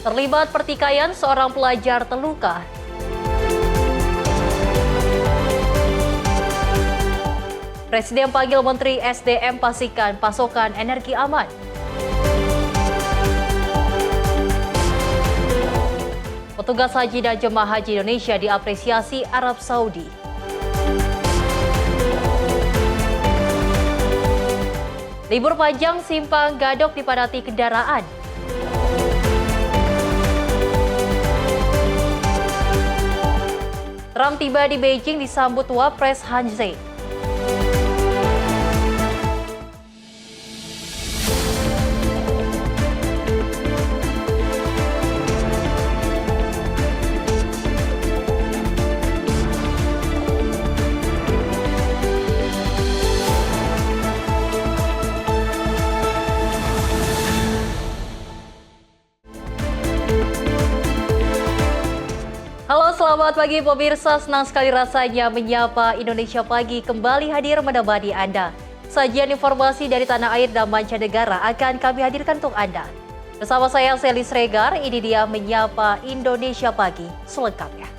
Terlibat pertikaian, seorang pelajar terluka. Presiden panggil Menteri SDM pastikan pasokan energi aman. Petugas haji dan jemaah haji Indonesia diapresiasi Arab Saudi. Libur panjang Simpang Gadok dipadati kendaraan. Trump tiba di Beijing disambut Wapres Han Zheng. Halo, selamat pagi pemirsa. Senang sekali rasanya menyapa Indonesia Pagi kembali hadir menemani Anda. Sajian informasi dari tanah air dan mancanegara akan kami hadirkan untuk Anda. Bersama saya Selis Regar, ini dia menyapa Indonesia Pagi selengkapnya.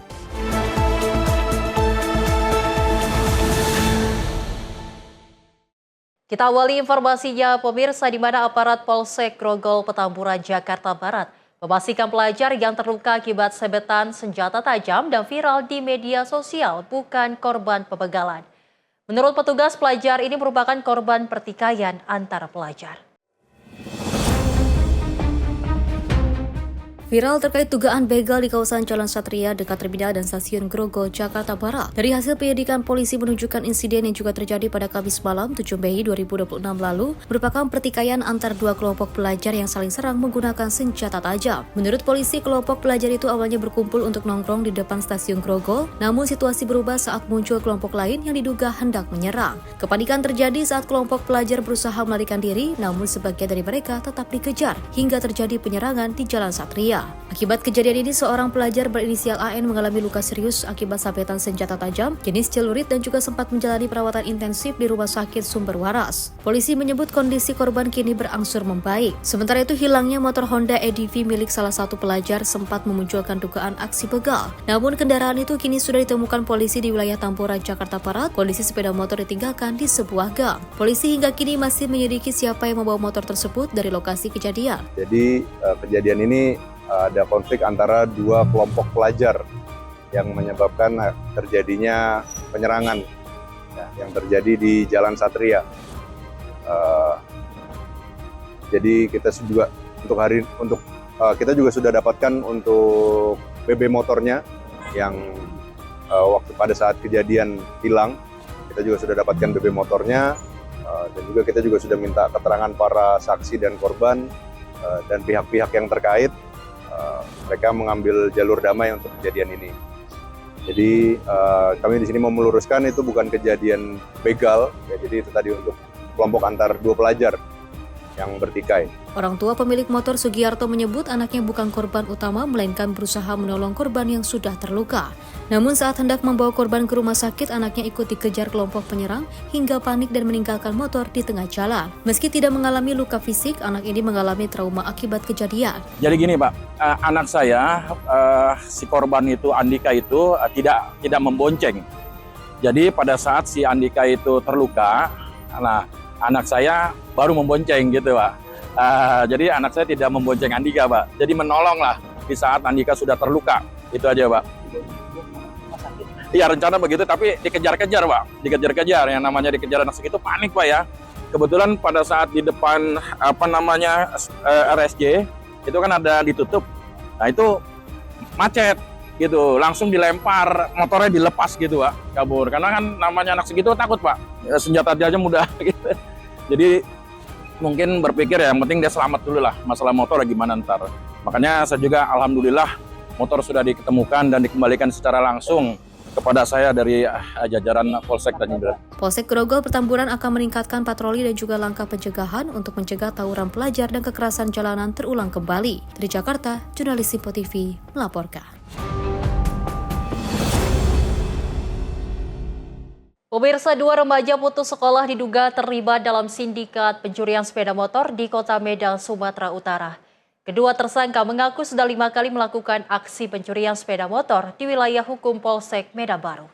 Kita awali informasinya pemirsa, di mana aparat Polsek Grogol Petamburan Jakarta Barat memastikan pelajar yang terluka akibat sebetan senjata tajam dan viral di media sosial bukan korban pembegalan. Menurut petugas, pelajar ini merupakan korban pertikaian antara pelajar. Viral terkait dugaan begal di kawasan Jalan Satria dekat terminal dan stasiun Grogol, Jakarta Barat. Dari hasil penyelidikan, polisi menunjukkan insiden yang juga terjadi pada Kamis malam 7 Mei 2026 lalu merupakan pertikaian antar dua kelompok pelajar yang saling serang menggunakan senjata tajam. Menurut polisi, kelompok pelajar itu awalnya berkumpul untuk nongkrong di depan stasiun Grogol, namun situasi berubah saat muncul kelompok lain yang diduga hendak menyerang. Kepanikan terjadi saat kelompok pelajar berusaha melarikan diri, namun sebagian dari mereka tetap dikejar hingga terjadi penyerangan di Jalan Satria. Akibat kejadian ini, seorang pelajar berinisial AN mengalami luka serius akibat sabetan senjata tajam jenis celurit dan juga sempat menjalani perawatan intensif di Rumah Sakit Sumber Waras. Polisi menyebut kondisi korban kini berangsur membaik. Sementara itu, hilangnya motor Honda EDV milik salah satu pelajar sempat memunculkan dugaan aksi begal. Namun kendaraan itu kini sudah ditemukan polisi di wilayah Tambora, Jakarta Barat. Kondisi sepeda motor ditinggalkan di sebuah gang. Polisi hingga kini masih menyelidiki siapa yang membawa motor tersebut dari lokasi kejadian. Jadi kejadian ini ada konflik antara dua kelompok pelajar yang menyebabkan terjadinya penyerangan yang terjadi di Jalan Satria. Jadi kita juga kita juga sudah dapatkan untuk BB motornya yang waktu pada saat kejadian hilang. Kita juga sudah dapatkan BB motornya dan juga kita juga sudah minta keterangan para saksi dan korban dan pihak-pihak yang terkait. Mereka mengambil jalur damai untuk kejadian ini. Jadi kami di sini mau meluruskan itu bukan kejadian begal, ya, jadi itu tadi untuk kelompok antar dua pelajar yang bertikai. Orang tua pemilik motor Sugiarto menyebut anaknya bukan korban utama, melainkan berusaha menolong korban yang sudah terluka. Namun saat hendak membawa korban ke rumah sakit, anaknya ikut dikejar kelompok penyerang hingga panik dan meninggalkan motor di tengah jalan. Meski tidak mengalami luka fisik, anak ini mengalami trauma akibat kejadian. Jadi gini Pak, anak saya, si korban itu, Andika itu tidak membonceng. Jadi pada saat si Andika itu terluka, anak saya baru membonceng gitu Pak. Jadi anak saya tidak membonceng Andika Pak. Jadi menolong lah di saat Andika sudah terluka. Itu aja Pak. Iya, rencana begitu, tapi dikejar-kejar Pak. Dikejar-kejar, yang namanya dikejar anak segitu panik Pak ya. Kebetulan pada saat di depan RSJ itu kan ada ditutup. Nah itu macet gitu, langsung dilempar, motornya dilepas gitu Pak, kabur. Karena kan namanya anak segitu takut Pak, ya, senjata tajam mudah gitu. Jadi mungkin berpikir ya, yang penting dia selamat dulu lah, masalah motor gimana ntar. Makanya saya juga alhamdulillah motor sudah diketemukan dan dikembalikan secara langsung kepada saya dari jajaran Polsek dan Indra. Polsek Grogol Petamburan akan meningkatkan patroli dan juga langkah pencegahan untuk mencegah tawuran pelajar dan kekerasan jalanan terulang kembali. Dari Jakarta, jurnalis Simpo TV melaporkan. Pemirsa, dua remaja putus sekolah diduga terlibat dalam sindikat pencurian sepeda motor di Kota Medan, Sumatera Utara. Kedua tersangka mengaku sudah 5 kali melakukan aksi pencurian sepeda motor di wilayah hukum Polsek Medan Baru.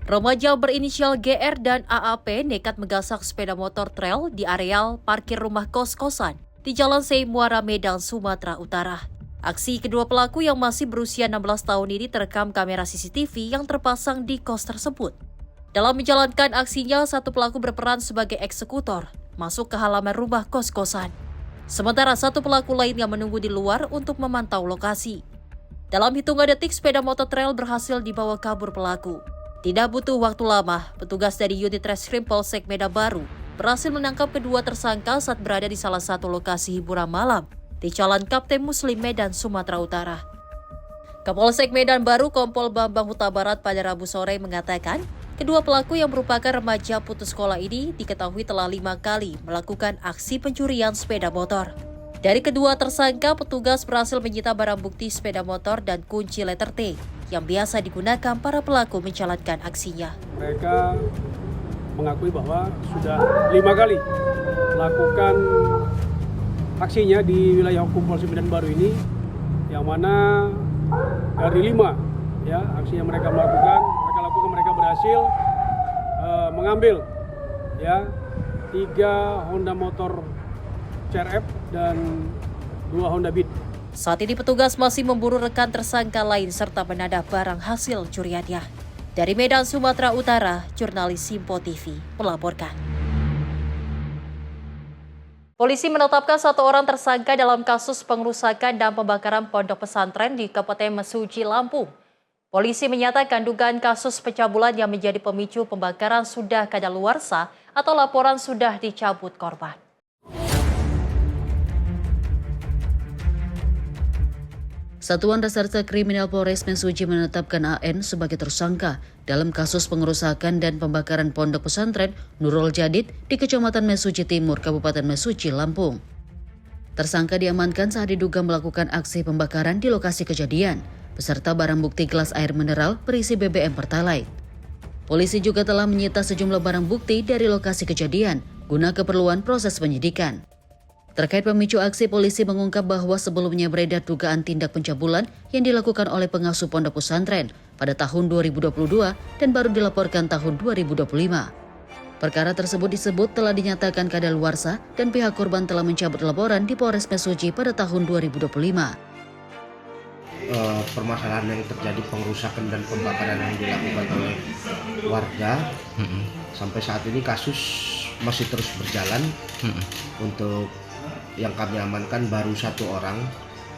Remaja berinisial GR dan AAP nekat menggasak sepeda motor trail di areal parkir rumah kos-kosan di Jalan Sei Muara Medan, Sumatera Utara. Aksi kedua pelaku yang masih berusia 16 tahun ini terekam kamera CCTV yang terpasang di kos tersebut. Dalam menjalankan aksinya, satu pelaku berperan sebagai eksekutor, masuk ke halaman rumah kos-kosan. Sementara satu pelaku lain yang menunggu di luar untuk memantau lokasi. Dalam hitungan detik, sepeda motor trail berhasil dibawa kabur pelaku. Tidak butuh waktu lama, petugas dari unit Reskrim Polsek Medan Baru berhasil menangkap kedua tersangka saat berada di salah satu lokasi hiburan malam di Jalan Kapten Muslim Medan, Sumatera Utara. Kapolsek Medan Baru Kompol Bambang Huta Barat pada Rabu sore mengatakan, kedua pelaku yang merupakan remaja putus sekolah ini diketahui telah 5 kali melakukan aksi pencurian sepeda motor. Dari kedua tersangka, petugas berhasil menyita barang bukti sepeda motor dan kunci letter T yang biasa digunakan para pelaku menjalankan aksinya. Mereka mengakui bahwa sudah 5 kali melakukan aksinya di wilayah hukum Polsek Medan Baru ini, yang mana dari 5 aksi yang mereka mereka berhasil mengambil 3 Honda motor CRF dan 2 Honda Beat. Saat ini petugas masih memburu rekan tersangka lain serta menadah barang hasil curiannya. Dari Medan, Sumatera Utara, jurnalis Simpo TV melaporkan. Polisi menetapkan 1 orang tersangka dalam kasus pengerusakan dan pembakaran pondok pesantren di Kabupaten Mesuji, Lampung. Polisi menyatakan dugaan kasus pencabulan yang menjadi pemicu pembakaran sudah kadaluarsa atau laporan sudah dicabut korban. Satuan Reserse Kriminal Polres Mesuji menetapkan AN sebagai tersangka dalam kasus pengerusakan dan pembakaran pondok pesantren Nurul Jadid di Kecamatan Mesuji Timur, Kabupaten Mesuji, Lampung. Tersangka diamankan saat diduga melakukan aksi pembakaran di lokasi kejadian, beserta barang bukti gelas air mineral berisi BBM Pertalite. Polisi juga telah menyita sejumlah barang bukti dari lokasi kejadian guna keperluan proses penyidikan. Terkait pemicu aksi, polisi mengungkap bahwa sebelumnya beredar dugaan tindak pencabulan yang dilakukan oleh pengasuh pondok pesantren pada tahun 2022 dan baru dilaporkan tahun 2025. Perkara tersebut disebut telah dinyatakan kadaluarsa dan pihak korban telah mencabut laporan di Polres Mesuji pada tahun 2025. Permasalahan yang terjadi pengerusakan dan pembakaran yang dilakukan oleh warga sampai saat ini kasus masih terus berjalan. Untuk yang kami amankan baru 1 orang,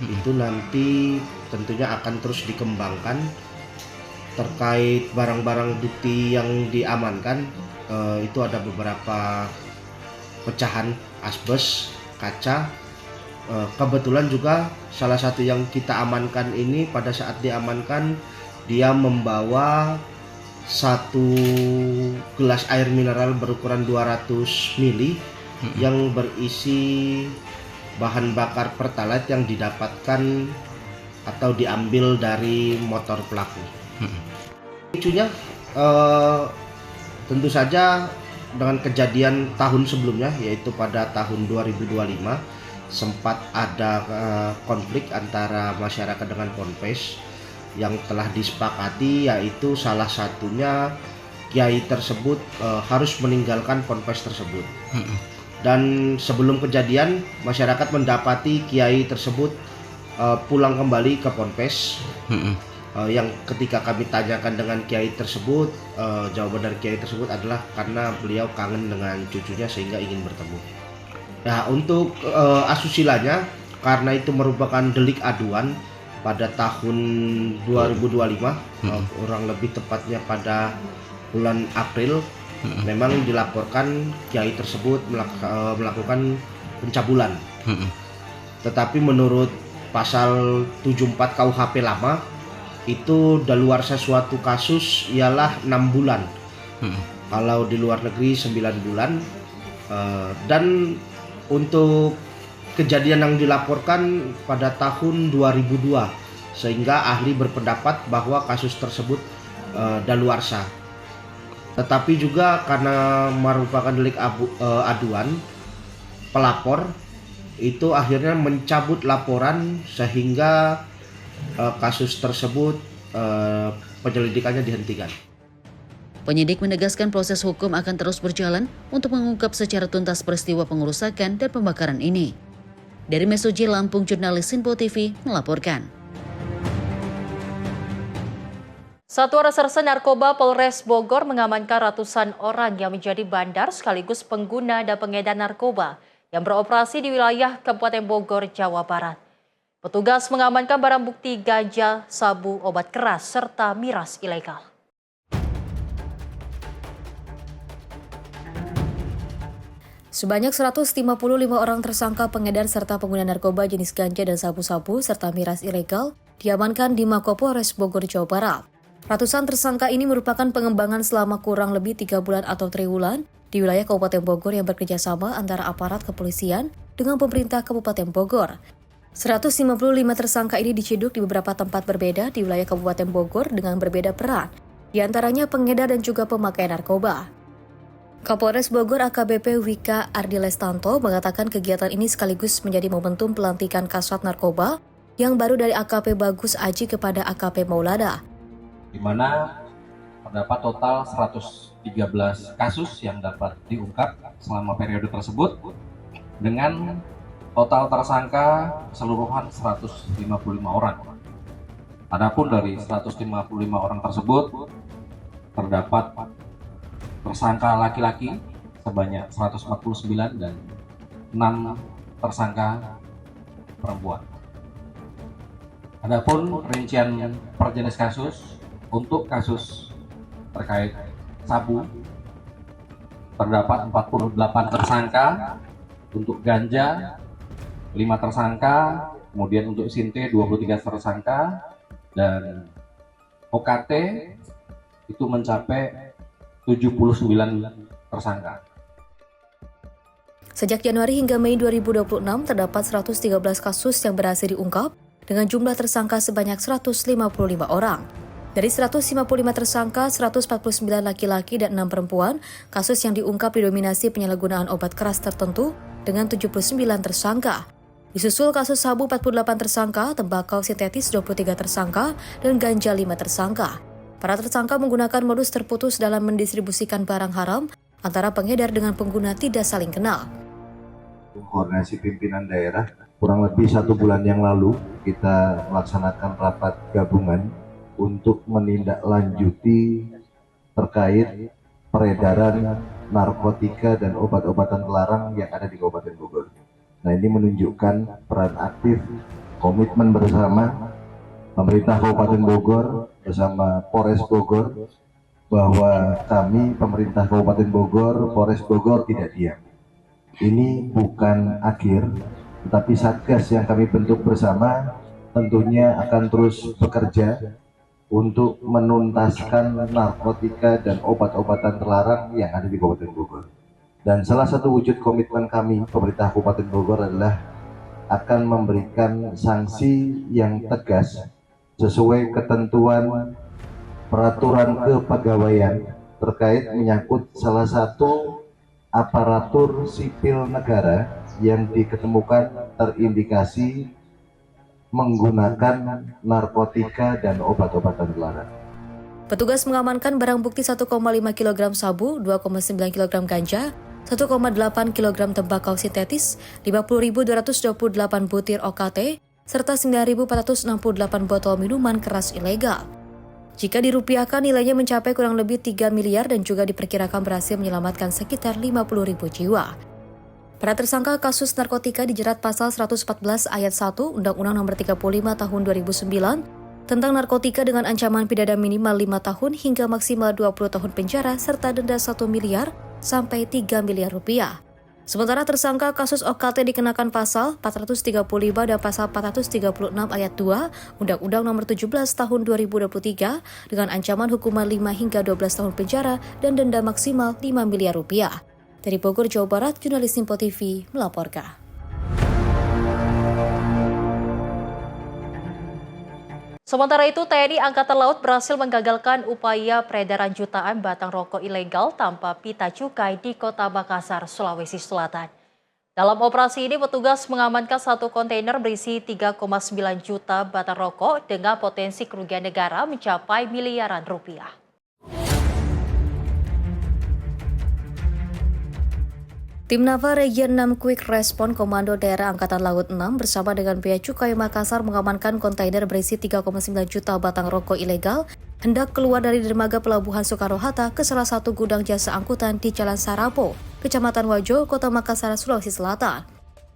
itu nanti tentunya akan terus dikembangkan. Terkait barang-barang bukti yang diamankan, itu ada beberapa pecahan asbes, kaca. Kebetulan juga salah satu yang kita amankan ini pada saat diamankan dia membawa 1 gelas air mineral berukuran 200 ml yang berisi bahan bakar Pertalite yang didapatkan atau diambil dari motor pelaku. Pemicunya tentu saja dengan kejadian tahun sebelumnya, yaitu pada tahun 2025 sempat ada konflik antara masyarakat dengan Ponpes yang telah disepakati, yaitu salah satunya kiai tersebut harus meninggalkan Ponpes tersebut. Dan sebelum kejadian, masyarakat mendapati kiai tersebut pulang kembali ke Ponpes. Yang ketika kami tanyakan dengan kiai tersebut, jawaban dari kiai tersebut adalah karena beliau kangen dengan cucunya sehingga ingin bertemu. Nah, untuk asustilanya, karena itu merupakan delik aduan pada tahun 2025, kurang lebih tepatnya pada bulan April, memang dilaporkan kiai tersebut melakukan pencabulan. Tetapi menurut pasal 74 KUHP lama, itu daluarsa suatu kasus ialah 6 bulan. Kalau di luar negeri 9 bulan. Dan untuk kejadian yang dilaporkan pada tahun 2002, sehingga ahli berpendapat bahwa kasus tersebut daluarsa. Tetapi juga karena merupakan delik aduan, pelapor itu akhirnya mencabut laporan sehingga kasus tersebut penyelidikannya dihentikan. Penyidik menegaskan proses hukum akan terus berjalan untuk mengungkap secara tuntas peristiwa pengerusakan dan pembakaran ini. Dari Mesuji Lampung, jurnalis Sinpo TV melaporkan. Satuan Reserse Narkoba Polres Bogor mengamankan ratusan orang yang menjadi bandar sekaligus pengguna dan pengedar narkoba yang beroperasi di wilayah Kabupaten Bogor, Jawa Barat. Petugas mengamankan barang bukti ganja, sabu, obat keras, serta miras ilegal. Sebanyak 155 orang tersangka pengedar serta pengguna narkoba jenis ganja dan sabu-sabu serta miras ilegal diamankan di Mako Polres Bogor, Jawa Barat. Ratusan tersangka ini merupakan pengembangan selama kurang lebih 3 bulan atau triwulan di wilayah Kabupaten Bogor yang bekerjasama antara aparat kepolisian dengan pemerintah Kabupaten Bogor. 155 tersangka ini diciduk di beberapa tempat berbeda di wilayah Kabupaten Bogor dengan berbeda peran, di antaranya pengedar dan juga pemakai narkoba. Kapolres Bogor AKBP Wika Ardi Lestanto mengatakan kegiatan ini sekaligus menjadi momentum pelantikan Kasat Narkoba yang baru dari AKP Bagus Aji kepada AKP Maulana. Di mana terdapat total 113 kasus yang dapat diungkap selama periode tersebut dengan total tersangka keseluruhan 155 orang. Adapun dari 155 orang tersebut terdapat tersangka laki-laki sebanyak 149 dan 6 tersangka perempuan. Adapun rincian per jenis kasus, untuk kasus terkait sabu terdapat 48 tersangka, untuk ganja 5 tersangka, kemudian untuk sinte 23 tersangka, dan OKT itu mencapai 79 tersangka. Sejak Januari hingga Mei 2026 terdapat 113 kasus yang berhasil diungkap dengan jumlah tersangka sebanyak 155 orang. Dari 155 tersangka, 149 laki-laki dan 6 perempuan, kasus yang diungkap didominasi penyalahgunaan obat keras tertentu dengan 79 tersangka. Disusul kasus sabu 48 tersangka, tembakau sintetis 23 tersangka, dan ganja 5 tersangka. Para tersangka menggunakan modus terputus dalam mendistribusikan barang haram antara pengedar dengan pengguna tidak saling kenal. Koordinasi pimpinan daerah, kurang lebih 1 bulan yang lalu kita melaksanakan rapat gabungan untuk menindaklanjuti terkait peredaran narkotika dan obat-obatan terlarang yang ada di Kabupaten Bogor. Nah, ini menunjukkan peran aktif, komitmen bersama pemerintah Kabupaten Bogor bersama Polres Bogor, bahwa kami pemerintah Kabupaten Bogor, Polres Bogor tidak diam. Ini bukan akhir, tetapi Satgas yang kami bentuk bersama tentunya akan terus bekerja untuk menuntaskan narkotika dan obat-obatan terlarang yang ada di Kabupaten Bogor. Dan salah satu wujud komitmen kami pemerintah Kabupaten Bogor adalah akan memberikan sanksi yang tegas sesuai ketentuan peraturan kepegawaian terkait menyangkut salah satu aparatur sipil negara yang diketemukan terindikasi menggunakan narkotika dan obat-obatan terlarang. Petugas mengamankan barang bukti 1,5 kg sabu, 2,9 kg ganja, 1,8 kg tembakau sintetis, 50.228 butir OKT, serta 9.468 botol minuman keras ilegal. Jika dirupiahkan nilainya mencapai kurang lebih 3 miliar dan juga diperkirakan berhasil menyelamatkan sekitar 50.000 jiwa. Para tersangka kasus narkotika dijerat pasal 114 ayat 1 Undang-Undang Nomor 35 Tahun 2009 tentang narkotika dengan ancaman pidana minimal 5 tahun hingga maksimal 20 tahun penjara serta denda 1 miliar sampai 3 miliar rupiah. Sementara tersangka kasus OKT dikenakan pasal 435 dan pasal 436 ayat 2 Undang-Undang Nomor 17 Tahun 2023 dengan ancaman hukuman 5 hingga 12 tahun penjara dan denda maksimal 5 miliar rupiah. Dari Bogor, Jawa Barat, jurnalis Sinpo TV melaporkan. Sementara itu, TNI Angkatan Laut berhasil menggagalkan upaya peredaran jutaan batang rokok ilegal tanpa pita cukai di Kota Makassar, Sulawesi Selatan. Dalam operasi ini, petugas mengamankan satu kontainer berisi 3,9 juta batang rokok dengan potensi kerugian negara mencapai miliaran rupiah. Tim Naval Region 6 Quick Response Komando Daerah Angkatan Laut 6 bersama dengan Bea Cukai Makassar mengamankan kontainer berisi 3,9 juta batang rokok ilegal hendak keluar dari dermaga Pelabuhan Soekarno-Hatta ke salah satu gudang jasa angkutan di Jalan Sarapo, Kecamatan Wajo, Kota Makassar, Sulawesi Selatan.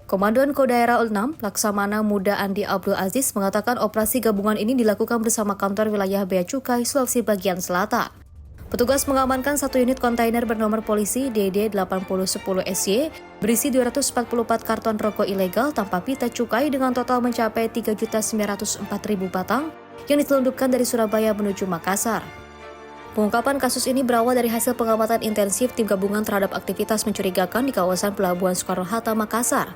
Komandan Kodaira 6, Laksamana Muda Andi Abdul Aziz mengatakan operasi gabungan ini dilakukan bersama kantor wilayah Bea Cukai Sulawesi bagian selatan. Petugas mengamankan satu unit kontainer bernomor polisi DD 8010 SY berisi 244 karton rokok ilegal tanpa pita cukai dengan total mencapai 3.904.000 batang yang diselundupkan dari Surabaya menuju Makassar. Pengungkapan kasus ini berawal dari hasil pengamatan intensif tim gabungan terhadap aktivitas mencurigakan di kawasan Pelabuhan Soekarno-Hatta, Makassar.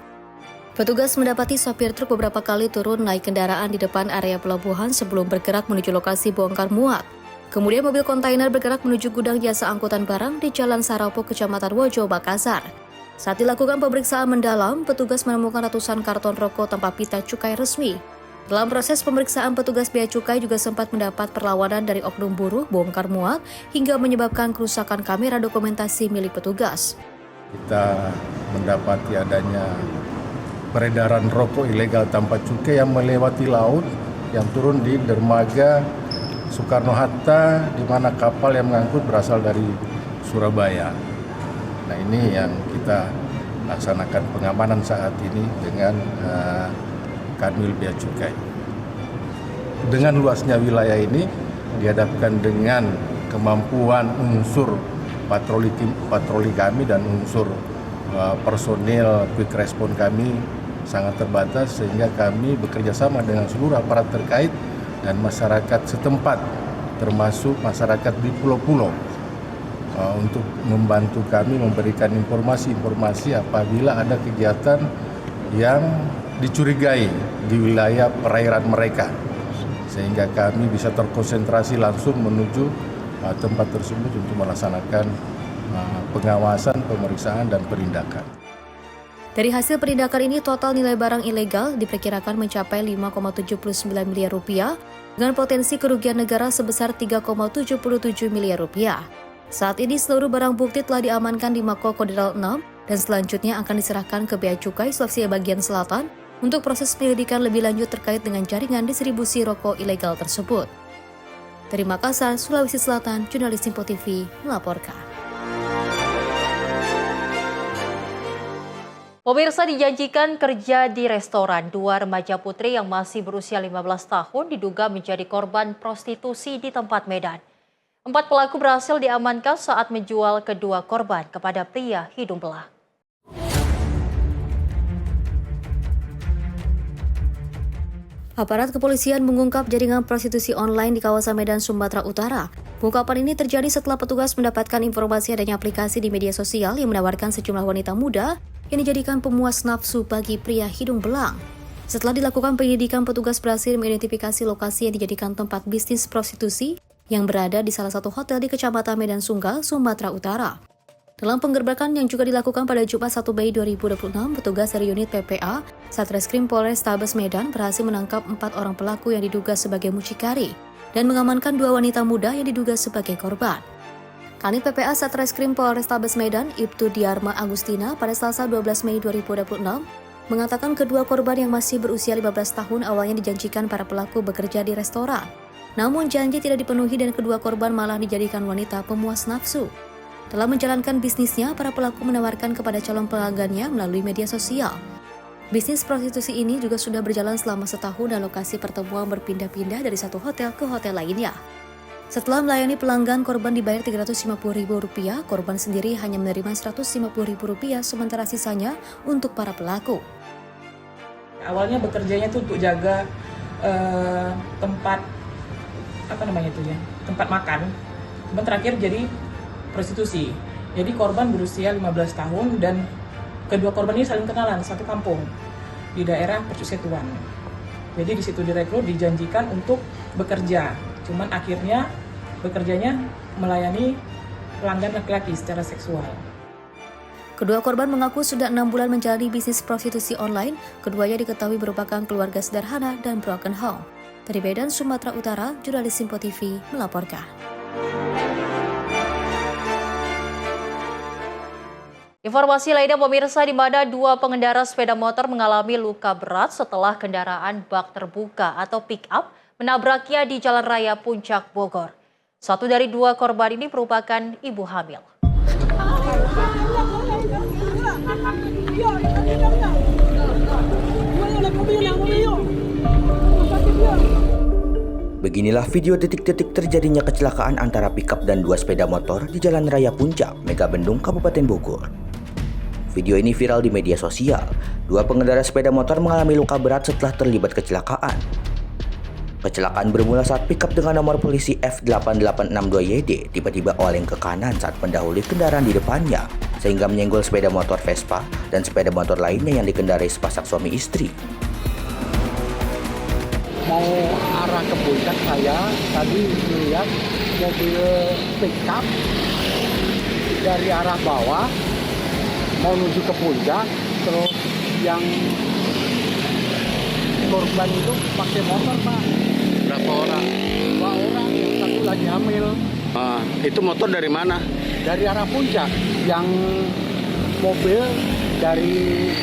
Petugas mendapati sopir truk beberapa kali turun naik kendaraan di depan area pelabuhan sebelum bergerak menuju lokasi bongkar muat. Kemudian mobil kontainer bergerak menuju gudang jasa angkutan barang di Jalan Sarapo, Kecamatan Wojo, Makassar. Saat dilakukan pemeriksaan mendalam, petugas menemukan ratusan karton rokok tanpa pita cukai resmi. Dalam proses pemeriksaan, petugas Bea Cukai juga sempat mendapat perlawanan dari oknum buruh bongkar muat hingga menyebabkan kerusakan kamera dokumentasi milik petugas. Kita mendapati adanya peredaran rokok ilegal tanpa cukai yang melewati laut yang turun di dermaga Soekarno-Hatta, di mana kapal yang mengangkut berasal dari Surabaya. Nah, ini yang kita laksanakan pengamanan saat ini dengan Kanwil Bea Cukai. Dengan luasnya wilayah ini dihadapkan dengan kemampuan unsur patroli kami dan unsur personil quick response kami sangat terbatas, sehingga kami bekerja sama dengan seluruh aparat terkait dan masyarakat setempat, termasuk masyarakat di pulau-pulau, untuk membantu kami memberikan informasi-informasi apabila ada kegiatan yang dicurigai di wilayah perairan mereka, sehingga kami bisa terkonsentrasi langsung menuju tempat tersebut untuk melaksanakan pengawasan, pemeriksaan, dan penindakan. Dari hasil penindakan ini, total nilai barang ilegal diperkirakan mencapai 5,79 miliar rupiah dengan potensi kerugian negara sebesar 3,77 miliar rupiah. Saat ini seluruh barang bukti telah diamankan di Mako Kodirel 6 dan selanjutnya akan diserahkan ke Bea Cukai Sulawesi bagian selatan untuk proses penyelidikan lebih lanjut terkait dengan jaringan distribusi rokok ilegal tersebut. Dari Makassar, Sulawesi Selatan, jurnalis Simpo TV melaporkan. Pemirsa, dijanjikan kerja di restoran. Dua remaja putri yang masih berusia 15 tahun diduga menjadi korban prostitusi di tempat Medan. 4 pelaku berhasil diamankan saat menjual kedua korban kepada pria hidung belang. Aparat kepolisian mengungkap jaringan prostitusi online di kawasan Medan, Sumatera Utara. Pengungkapan ini terjadi setelah petugas mendapatkan informasi adanya aplikasi di media sosial yang menawarkan sejumlah wanita muda yang dijadikan pemuas nafsu bagi pria hidung belang. Setelah dilakukan penyelidikan, petugas berhasil mengidentifikasi lokasi yang dijadikan tempat bisnis prostitusi yang berada di salah satu hotel di Kecamatan Medan Sunggal, Sumatera Utara. Dalam penggerbekan yang juga dilakukan pada Jumat 1 Mei 2026, petugas dari unit PPA Satreskrim Polres Tabes Medan berhasil menangkap 4 orang pelaku yang diduga sebagai mucikari dan mengamankan 2 wanita muda yang diduga sebagai korban. Kanit PPA Satreskrim Polres Tabes Medan, Ibtu Diarma Agustina, pada Selasa 12 Mei 2026, mengatakan kedua korban yang masih berusia 15 tahun awalnya dijanjikan para pelaku bekerja di restoran. Namun janji tidak dipenuhi dan kedua korban malah dijadikan wanita pemuas nafsu. Dalam menjalankan bisnisnya, para pelaku menawarkan kepada calon pelanggannya melalui media sosial. Bisnis prostitusi ini juga sudah berjalan selama setahun dan lokasi pertemuan berpindah-pindah dari satu hotel ke hotel lainnya. Setelah melayani pelanggan, korban dibayar Rp350.000, korban sendiri hanya menerima Rp150.000, sementara sisanya untuk para pelaku. Awalnya bekerjanya itu untuk jaga tempat tempat makan. Kemudian terakhir jadi prostitusi. Jadi korban berusia 15 tahun dan kedua korban ini saling kenalan, satu kampung di daerah Percusetuan. Jadi di situ direkrut, dijanjikan untuk bekerja. Cuman akhirnya bekerjanya melayani pelanggan laki-laki secara seksual. Kedua korban mengaku sudah 6 bulan menjalani bisnis prostitusi online. Keduanya diketahui merupakan keluarga sederhana dan broken home. Dari Medan, Sumatera Utara, jurnalis Simpo TV melaporkan. Informasi lainnya pemirsa, di mana dua pengendara sepeda motor mengalami luka berat setelah kendaraan bak terbuka atau pick-up menabraknya di Jalan Raya Puncak Bogor. Satu dari dua korban ini merupakan ibu hamil. Beginilah video detik-detik terjadinya kecelakaan antara pickup dan dua sepeda motor di Jalan Raya Puncak, Megabendung, Kabupaten Bogor. Video ini viral di media sosial. Dua pengendara sepeda motor mengalami luka berat setelah terlibat kecelakaan. Kecelakaan bermula saat pickup dengan nomor polisi F8862YD tiba-tiba oleng ke kanan saat mendahului kendaraan di depannya, sehingga menyenggol sepeda motor Vespa dan sepeda motor lainnya yang dikendarai sepasang suami istri. Mau arah ke puncak, saya tadi melihat mobil pickup dari arah bawah mau menuju ke puncak, terus yang korban itu pakai motor, Pak. Berapa orang? 2 orang, yang satu lagi hamil. Itu motor dari mana? Dari arah puncak, yang mobil dari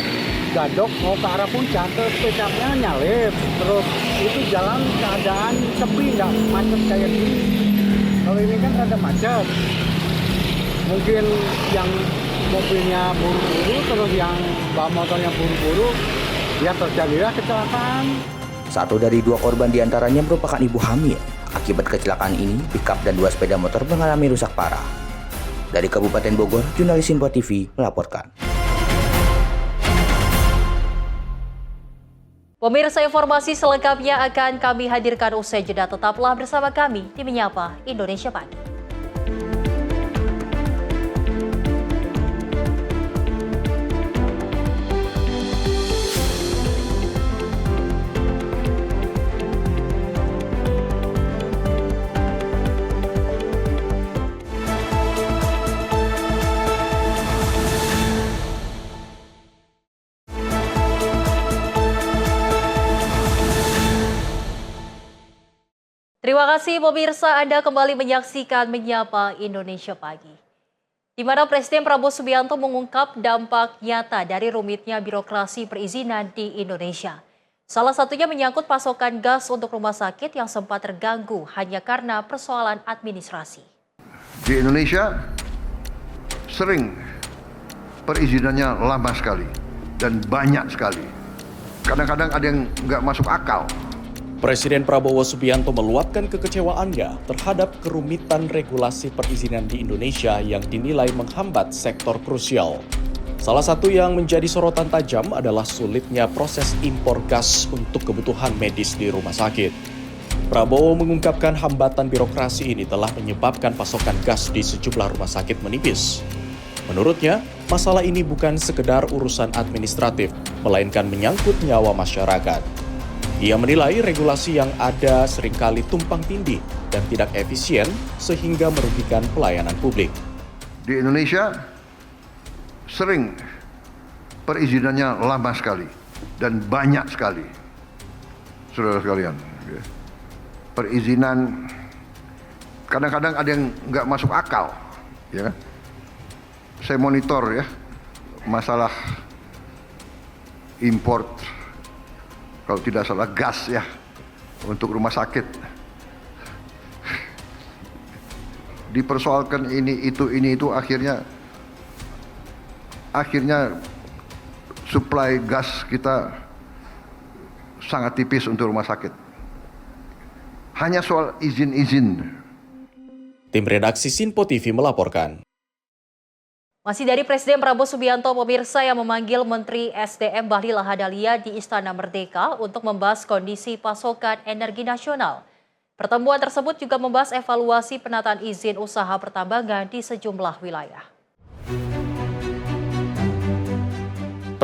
Gadok mau ke arah puncak, terus pickupnya nyalip, terus itu jalan keadaan sepi, nggak macet kayak gini. Kalau ini kan rada macet. Mungkin yang mobilnya buru-buru, terus yang bawa motornya buru-buru, ya terjadilah kecelakaan. Satu dari dua korban diantaranya merupakan ibu hamil. Akibat kecelakaan ini, pickup dan dua sepeda motor mengalami rusak parah. Dari Kabupaten Bogor, jurnalis Simpo TV melaporkan. Pemirsa, informasi selengkapnya akan kami hadirkan usai jeda. Tetaplah bersama kami di Menyapa Indonesia Pagi. Terima kasih pemirsa, Anda kembali menyaksikan Menyapa Indonesia Pagi. Di mana Presiden Prabowo Subianto mengungkap dampak nyata dari rumitnya birokrasi perizinan di Indonesia. Salah satunya menyangkut pasokan gas untuk rumah sakit yang sempat terganggu hanya karena persoalan administrasi. Di Indonesia sering perizinannya lama sekali dan banyak sekali. Kadang-kadang ada yang nggak masuk akal. Presiden Prabowo Subianto meluapkan kekecewaannya terhadap kerumitan regulasi perizinan di Indonesia yang dinilai menghambat sektor krusial. Salah satu yang menjadi sorotan tajam adalah sulitnya proses impor gas untuk kebutuhan medis di rumah sakit. Prabowo mengungkapkan hambatan birokrasi ini telah menyebabkan pasokan gas di sejumlah rumah sakit menipis. Menurutnya, masalah ini bukan sekedar urusan administratif, melainkan menyangkut nyawa masyarakat. Ia menilai regulasi yang ada seringkali tumpang tindih dan tidak efisien sehingga merugikan pelayanan publik. Di Indonesia sering perizinannya lama sekali dan banyak sekali. Saudara sekalian, perizinan kadang-kadang ada yang nggak masuk akal, ya. Saya monitor ya masalah import, kalau tidak salah gas ya, untuk rumah sakit. Dipersoalkan ini itu akhirnya suplai gas kita sangat tipis untuk rumah sakit. Hanya soal izin-izin. Tim redaksi Simpo TV melaporkan. Masih dari Presiden Prabowo Subianto, pemirsa, yang memanggil Menteri SDM Bahlil Lahadalia di Istana Merdeka untuk membahas kondisi pasokan energi nasional. Pertemuan tersebut juga membahas evaluasi penataan izin usaha pertambangan di sejumlah wilayah.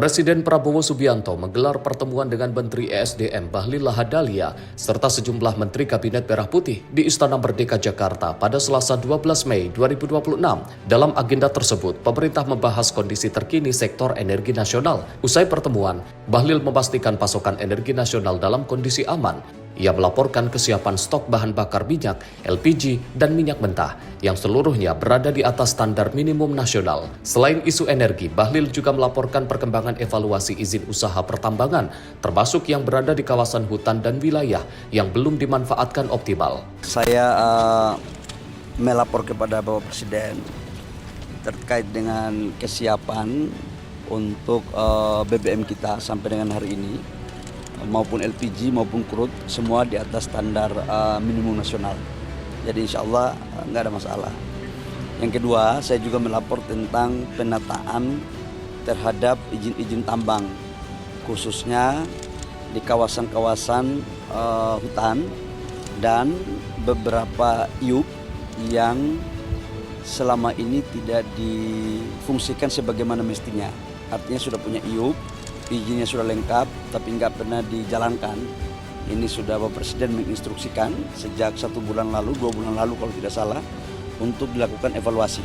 Presiden Prabowo Subianto menggelar pertemuan dengan Menteri ESDM Bahlil Lahadalia serta sejumlah Menteri Kabinet Merah Putih di Istana Merdeka Jakarta pada Selasa 12 Mei 2026. Dalam agenda tersebut, pemerintah membahas kondisi terkini sektor energi nasional. Usai pertemuan, Bahlil memastikan pasokan energi nasional dalam kondisi aman. Ia melaporkan kesiapan stok bahan bakar minyak, LPG, dan minyak mentah yang seluruhnya berada di atas standar minimum nasional. Selain isu energi, Bahlil juga melaporkan perkembangan evaluasi izin usaha pertambangan, termasuk yang berada di kawasan hutan dan wilayah yang belum dimanfaatkan optimal. Saya melapor kepada Bapak Presiden terkait dengan kesiapan untuk BBM kita sampai dengan hari ini, maupun LPG maupun crude, semua di atas standar minimum nasional. Jadi insya Allah nggak ada masalah. Yang kedua, saya juga melapor tentang penataan terhadap izin-izin tambang, khususnya di kawasan-kawasan hutan dan beberapa IUP yang selama ini tidak difungsikan sebagaimana mestinya. Artinya sudah punya IUP, izinnya sudah lengkap, tapi nggak pernah dijalankan. Ini sudah Bapak Presiden menginstruksikan sejak 1 bulan lalu, 2 bulan lalu kalau tidak salah, untuk dilakukan evaluasi.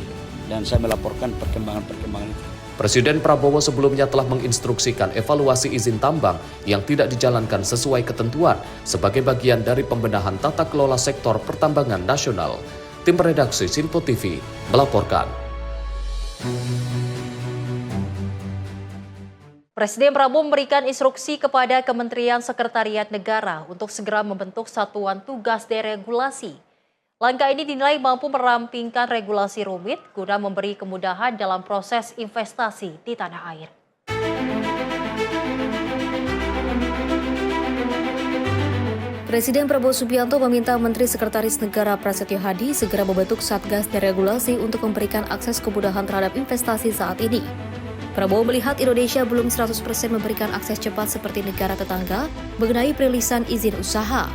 Dan saya melaporkan perkembangan itu. Presiden Prabowo sebelumnya telah menginstruksikan evaluasi izin tambang yang tidak dijalankan sesuai ketentuan sebagai bagian dari pembenahan tata kelola sektor pertambangan nasional. Tim redaksi Sinpo TV melaporkan. Presiden Prabowo memberikan instruksi kepada Kementerian Sekretariat Negara untuk segera membentuk satuan tugas deregulasi. Langkah ini dinilai mampu merampingkan regulasi rumit guna memberi kemudahan dalam proses investasi di tanah air. Presiden Prabowo Subianto meminta Menteri Sekretaris Negara Prasetyo Hadi segera membentuk Satgas Deregulasi untuk memberikan akses kemudahan terhadap investasi saat ini. Prabowo melihat Indonesia belum 100% memberikan akses cepat seperti negara tetangga mengenai perilisan izin usaha.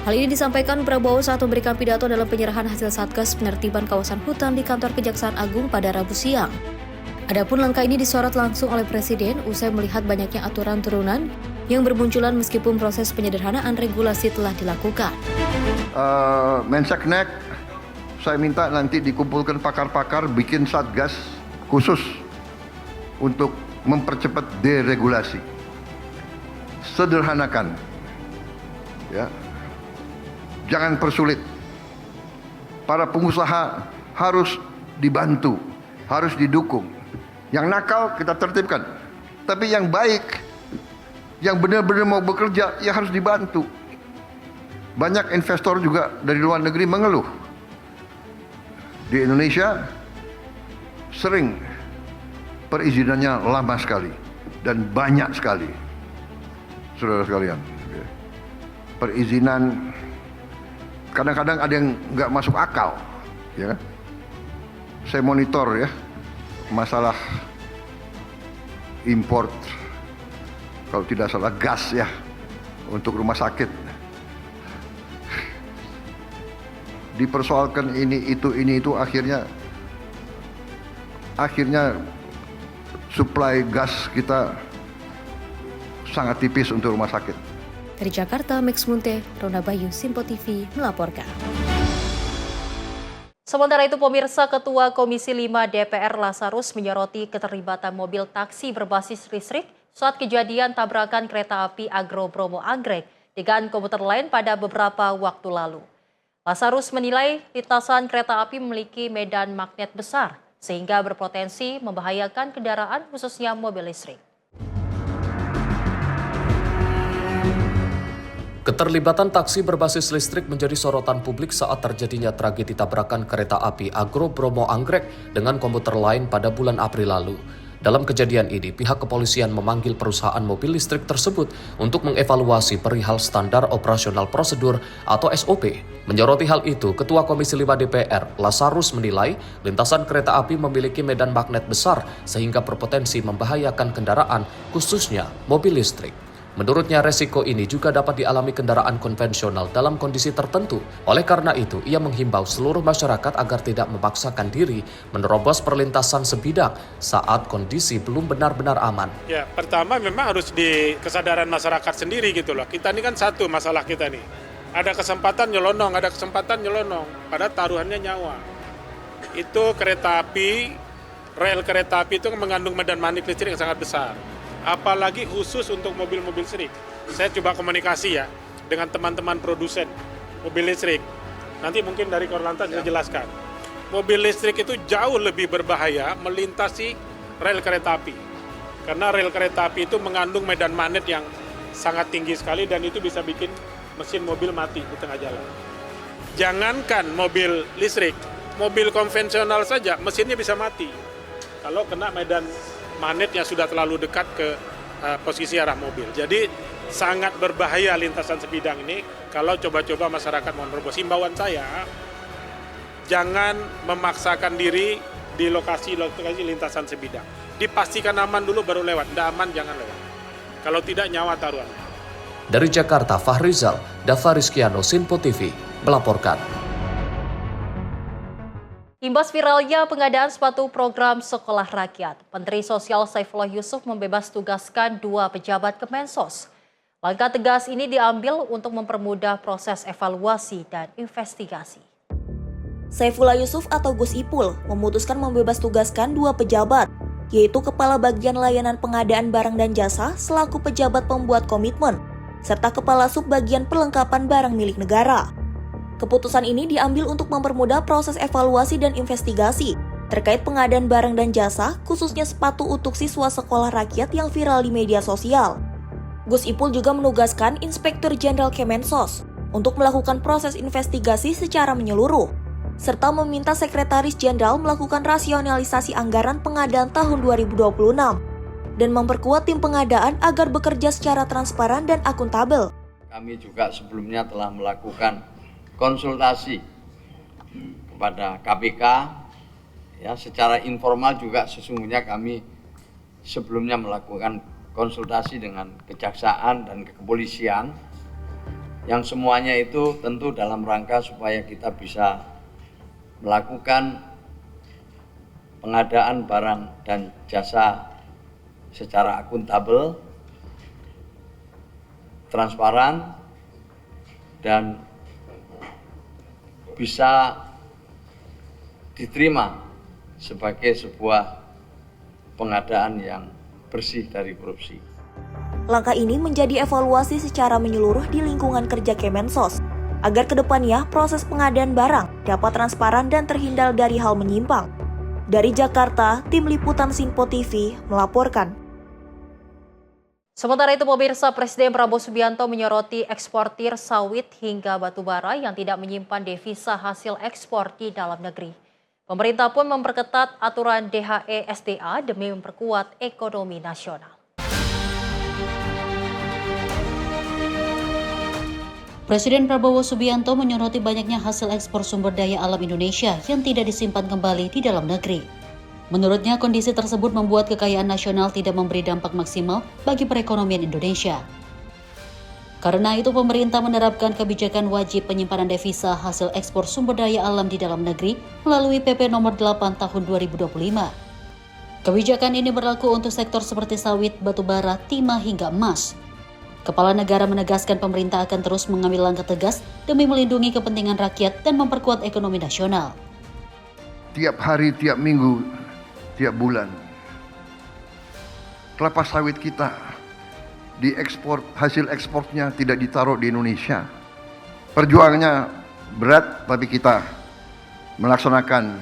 Hal ini disampaikan Prabowo saat memberikan pidato dalam penyerahan hasil Satgas penertiban kawasan hutan di kantor Kejaksaan Agung pada Rabu siang. Adapun langkah ini disorot langsung oleh Presiden usai melihat banyaknya aturan turunan yang bermunculan meskipun proses penyederhanaan regulasi telah dilakukan. Menseknek, saya minta nanti dikumpulkan pakar-pakar bikin Satgas khusus untuk mempercepat deregulasi. Sederhanakan. Ya. Jangan persulit. Para pengusaha harus dibantu, harus didukung. Yang nakal kita tertibkan. Tapi yang baik, yang benar-benar mau bekerja, ya harus dibantu. Banyak investor juga dari luar negeri mengeluh. Di Indonesia sering perizinannya lama sekali dan banyak sekali, saudara sekalian. Perizinan kadang-kadang ada yang nggak masuk akal, ya. Saya monitor ya masalah import, kalau tidak salah gas ya untuk rumah sakit. Dipersoalkan ini itu akhirnya suplai gas kita sangat tipis untuk rumah sakit. Dari Jakarta, Max Munte, Rona Bayu, Sinpo TV melaporkan. Sementara itu, pemirsa, Ketua Komisi 5 DPR Lazarus menyoroti keterlibatan mobil taksi berbasis listrik saat kejadian tabrakan kereta api Agro Bromo Anggrek dengan komuter lain pada beberapa waktu lalu. Lazarus menilai lintasan kereta api memiliki medan magnet besar, sehingga berpotensi membahayakan kendaraan khususnya mobil listrik. Keterlibatan taksi berbasis listrik menjadi sorotan publik saat terjadinya tragedi tabrakan kereta api Agro Bromo Anggrek dengan komuter lain pada bulan April lalu. Dalam kejadian ini, pihak kepolisian memanggil perusahaan mobil listrik tersebut untuk mengevaluasi perihal standar operasional prosedur atau SOP. Menyoroti hal itu, Ketua Komisi 5 DPR, Lazarus menilai lintasan kereta api memiliki medan magnet besar sehingga berpotensi membahayakan kendaraan, khususnya mobil listrik. Menurutnya resiko ini juga dapat dialami kendaraan konvensional dalam kondisi tertentu. Oleh karena itu, ia menghimbau seluruh masyarakat agar tidak memaksakan diri menerobos perlintasan sebidang saat kondisi belum benar-benar aman. Ya, pertama memang harus di kesadaran masyarakat sendiri gitu loh. Kita ini kan satu masalah kita nih. Ada kesempatan nyelonong, padahal taruhannya nyawa. Itu kereta api, rel kereta api itu mengandung medan magnet listrik yang sangat besar. Apalagi khusus untuk mobil-mobil listrik. Saya coba komunikasi ya dengan teman-teman produsen mobil listrik. Nanti mungkin dari Korlantas bisa jelaskan. Mobil listrik itu jauh lebih berbahaya melintasi rel kereta api. Karena rel kereta api itu mengandung medan magnet yang sangat tinggi sekali dan itu bisa bikin mesin mobil mati di tengah jalan. Jangankan mobil listrik, mobil konvensional saja mesinnya bisa mati kalau kena medan magnet yang sudah terlalu dekat ke posisi arah mobil. Jadi sangat berbahaya lintasan sebidang ini kalau coba-coba masyarakat mau menerobos. Himbauan saya, jangan memaksakan diri di lokasi lintasan sebidang. Dipastikan aman dulu baru lewat. Tidak aman jangan lewat. Kalau tidak nyawa taruhan. Dari Jakarta, Fahrizal, Dava Rizkiano, Sinpo TV melaporkan. Imbas viralnya pengadaan sepatu program Sekolah Rakyat, Menteri Sosial Saifullah Yusuf membebas tugaskan 2 pejabat Kemensos. Langkah tegas ini diambil untuk mempermudah proses evaluasi dan investigasi. Saifullah Yusuf atau Gus Ipul memutuskan membebas tugaskan 2 pejabat, yaitu Kepala Bagian Layanan Pengadaan Barang dan Jasa selaku pejabat pembuat komitmen, serta Kepala Subbagian Perlengkapan Barang Milik Negara. Keputusan ini diambil untuk mempermudah proses evaluasi dan investigasi terkait pengadaan barang dan jasa, khususnya sepatu untuk siswa sekolah rakyat yang viral di media sosial. Gus Ipul juga menugaskan Inspektur Jenderal Kemensos untuk melakukan proses investigasi secara menyeluruh, serta meminta Sekretaris Jenderal melakukan rasionalisasi anggaran pengadaan tahun 2026 dan memperkuat tim pengadaan agar bekerja secara transparan dan akuntabel. Kami juga sebelumnya telah melakukan konsultasi kepada KPK, ya, secara informal juga sesungguhnya kami sebelumnya melakukan konsultasi dengan kejaksaan dan kepolisian, yang semuanya itu tentu dalam rangka supaya kita bisa melakukan pengadaan barang dan jasa secara akuntabel, transparan, dan bisa diterima sebagai sebuah pengadaan yang bersih dari korupsi. Langkah ini menjadi evaluasi secara menyeluruh di lingkungan kerja Kemensos, agar kedepannya proses pengadaan barang dapat transparan dan terhindar dari hal menyimpang. Dari Jakarta, Tim Liputan Sinpo TV melaporkan. Sementara itu, pemirsa, Presiden Prabowo Subianto menyoroti eksportir sawit hingga batubara yang tidak menyimpan devisa hasil ekspor di dalam negeri. Pemerintah pun memperketat aturan DHE SDA demi memperkuat ekonomi nasional. Presiden Prabowo Subianto menyoroti banyaknya hasil ekspor sumber daya alam Indonesia yang tidak disimpan kembali di dalam negeri. Menurutnya, kondisi tersebut membuat kekayaan nasional tidak memberi dampak maksimal bagi perekonomian Indonesia. Karena itu, pemerintah menerapkan kebijakan wajib penyimpanan devisa hasil ekspor sumber daya alam di dalam negeri melalui PP Nomor 8 Tahun 2025. Kebijakan ini berlaku untuk sektor seperti sawit, batubara, timah hingga emas. Kepala negara menegaskan pemerintah akan terus mengambil langkah tegas demi melindungi kepentingan rakyat dan memperkuat ekonomi nasional. Tiap hari, tiap minggu, tiap bulan kelapa sawit kita diekspor, hasil ekspornya tidak ditaruh di Indonesia. Perjuangannya berat, tapi kita melaksanakan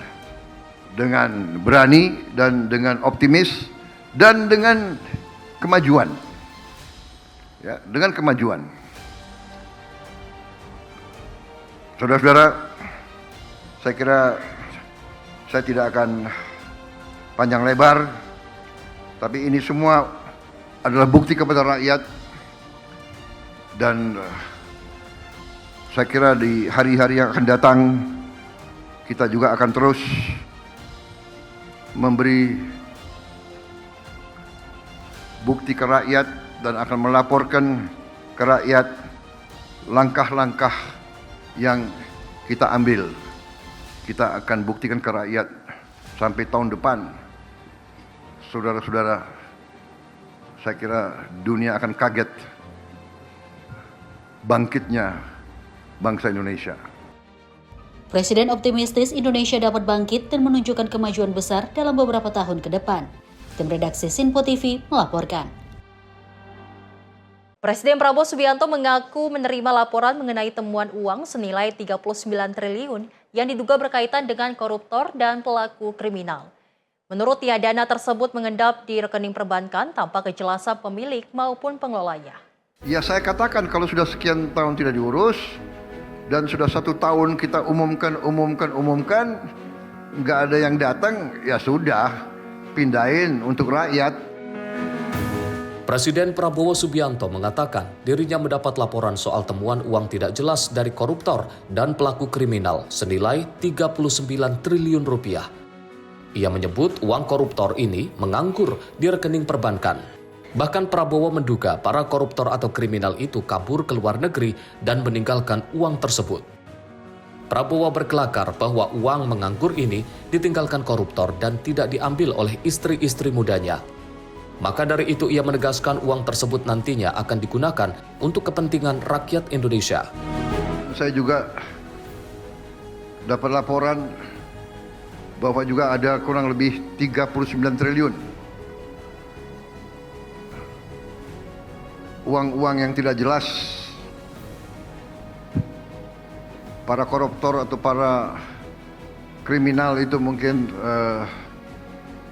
dengan berani dan dengan optimis dan dengan kemajuan. Ya, dengan kemajuan. Saudara-saudara, saya kira saya tidak akan panjang lebar, tapi ini semua adalah bukti kepada rakyat, dan saya kira di hari-hari yang akan datang kita juga akan terus memberi bukti ke rakyat dan akan melaporkan ke rakyat langkah-langkah yang kita ambil. Kita akan buktikan ke rakyat sampai tahun depan. Saudara-saudara, saya kira dunia akan kaget bangkitnya bangsa Indonesia. Presiden optimistis Indonesia dapat bangkit dan menunjukkan kemajuan besar dalam beberapa tahun ke depan. Tim redaksi Sinpo TV melaporkan. Presiden Prabowo Subianto mengaku menerima laporan mengenai temuan uang senilai 39 triliun yang diduga berkaitan dengan koruptor dan pelaku kriminal. Menurutnya, dana tersebut mengendap di rekening perbankan tanpa kejelasan pemilik maupun pengelolanya. Ya, saya katakan kalau sudah sekian tahun tidak diurus dan sudah 1 tahun kita umumkan, nggak ada yang datang, ya sudah, pindahin untuk rakyat. Presiden Prabowo Subianto mengatakan dirinya mendapat laporan soal temuan uang tidak jelas dari koruptor dan pelaku kriminal senilai 39 triliun rupiah. Ia menyebut uang koruptor ini menganggur di rekening perbankan. Bahkan Prabowo menduga para koruptor atau kriminal itu kabur ke luar negeri dan meninggalkan uang tersebut. Prabowo berkelakar bahwa uang menganggur ini ditinggalkan koruptor dan tidak diambil oleh istri-istri mudanya. Maka dari itu ia menegaskan uang tersebut nantinya akan digunakan untuk kepentingan rakyat Indonesia. Saya juga dapat laporan bahwa juga ada kurang lebih 39 triliun uang-uang yang tidak jelas. Para koruptor atau para kriminal itu mungkin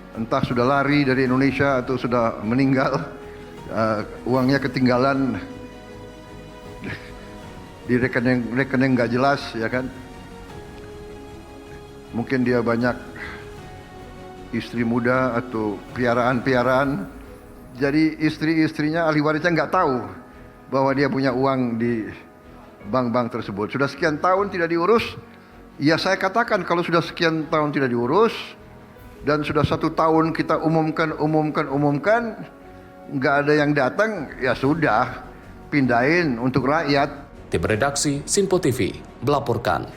entah sudah lari dari Indonesia atau sudah meninggal, uangnya ketinggalan di rekening nggak jelas, ya kan? Mungkin dia banyak istri muda atau piaraan-piaraan, jadi istri-istrinya, ahli warisnya nggak tahu bahwa dia punya uang di bank-bank tersebut. Sudah sekian tahun tidak diurus, ya saya katakan kalau sudah sekian tahun tidak diurus, dan sudah 1 tahun kita umumkan, nggak ada yang datang, ya sudah, pindahin untuk rakyat. Tim redaksi Sinpo TV melaporkan.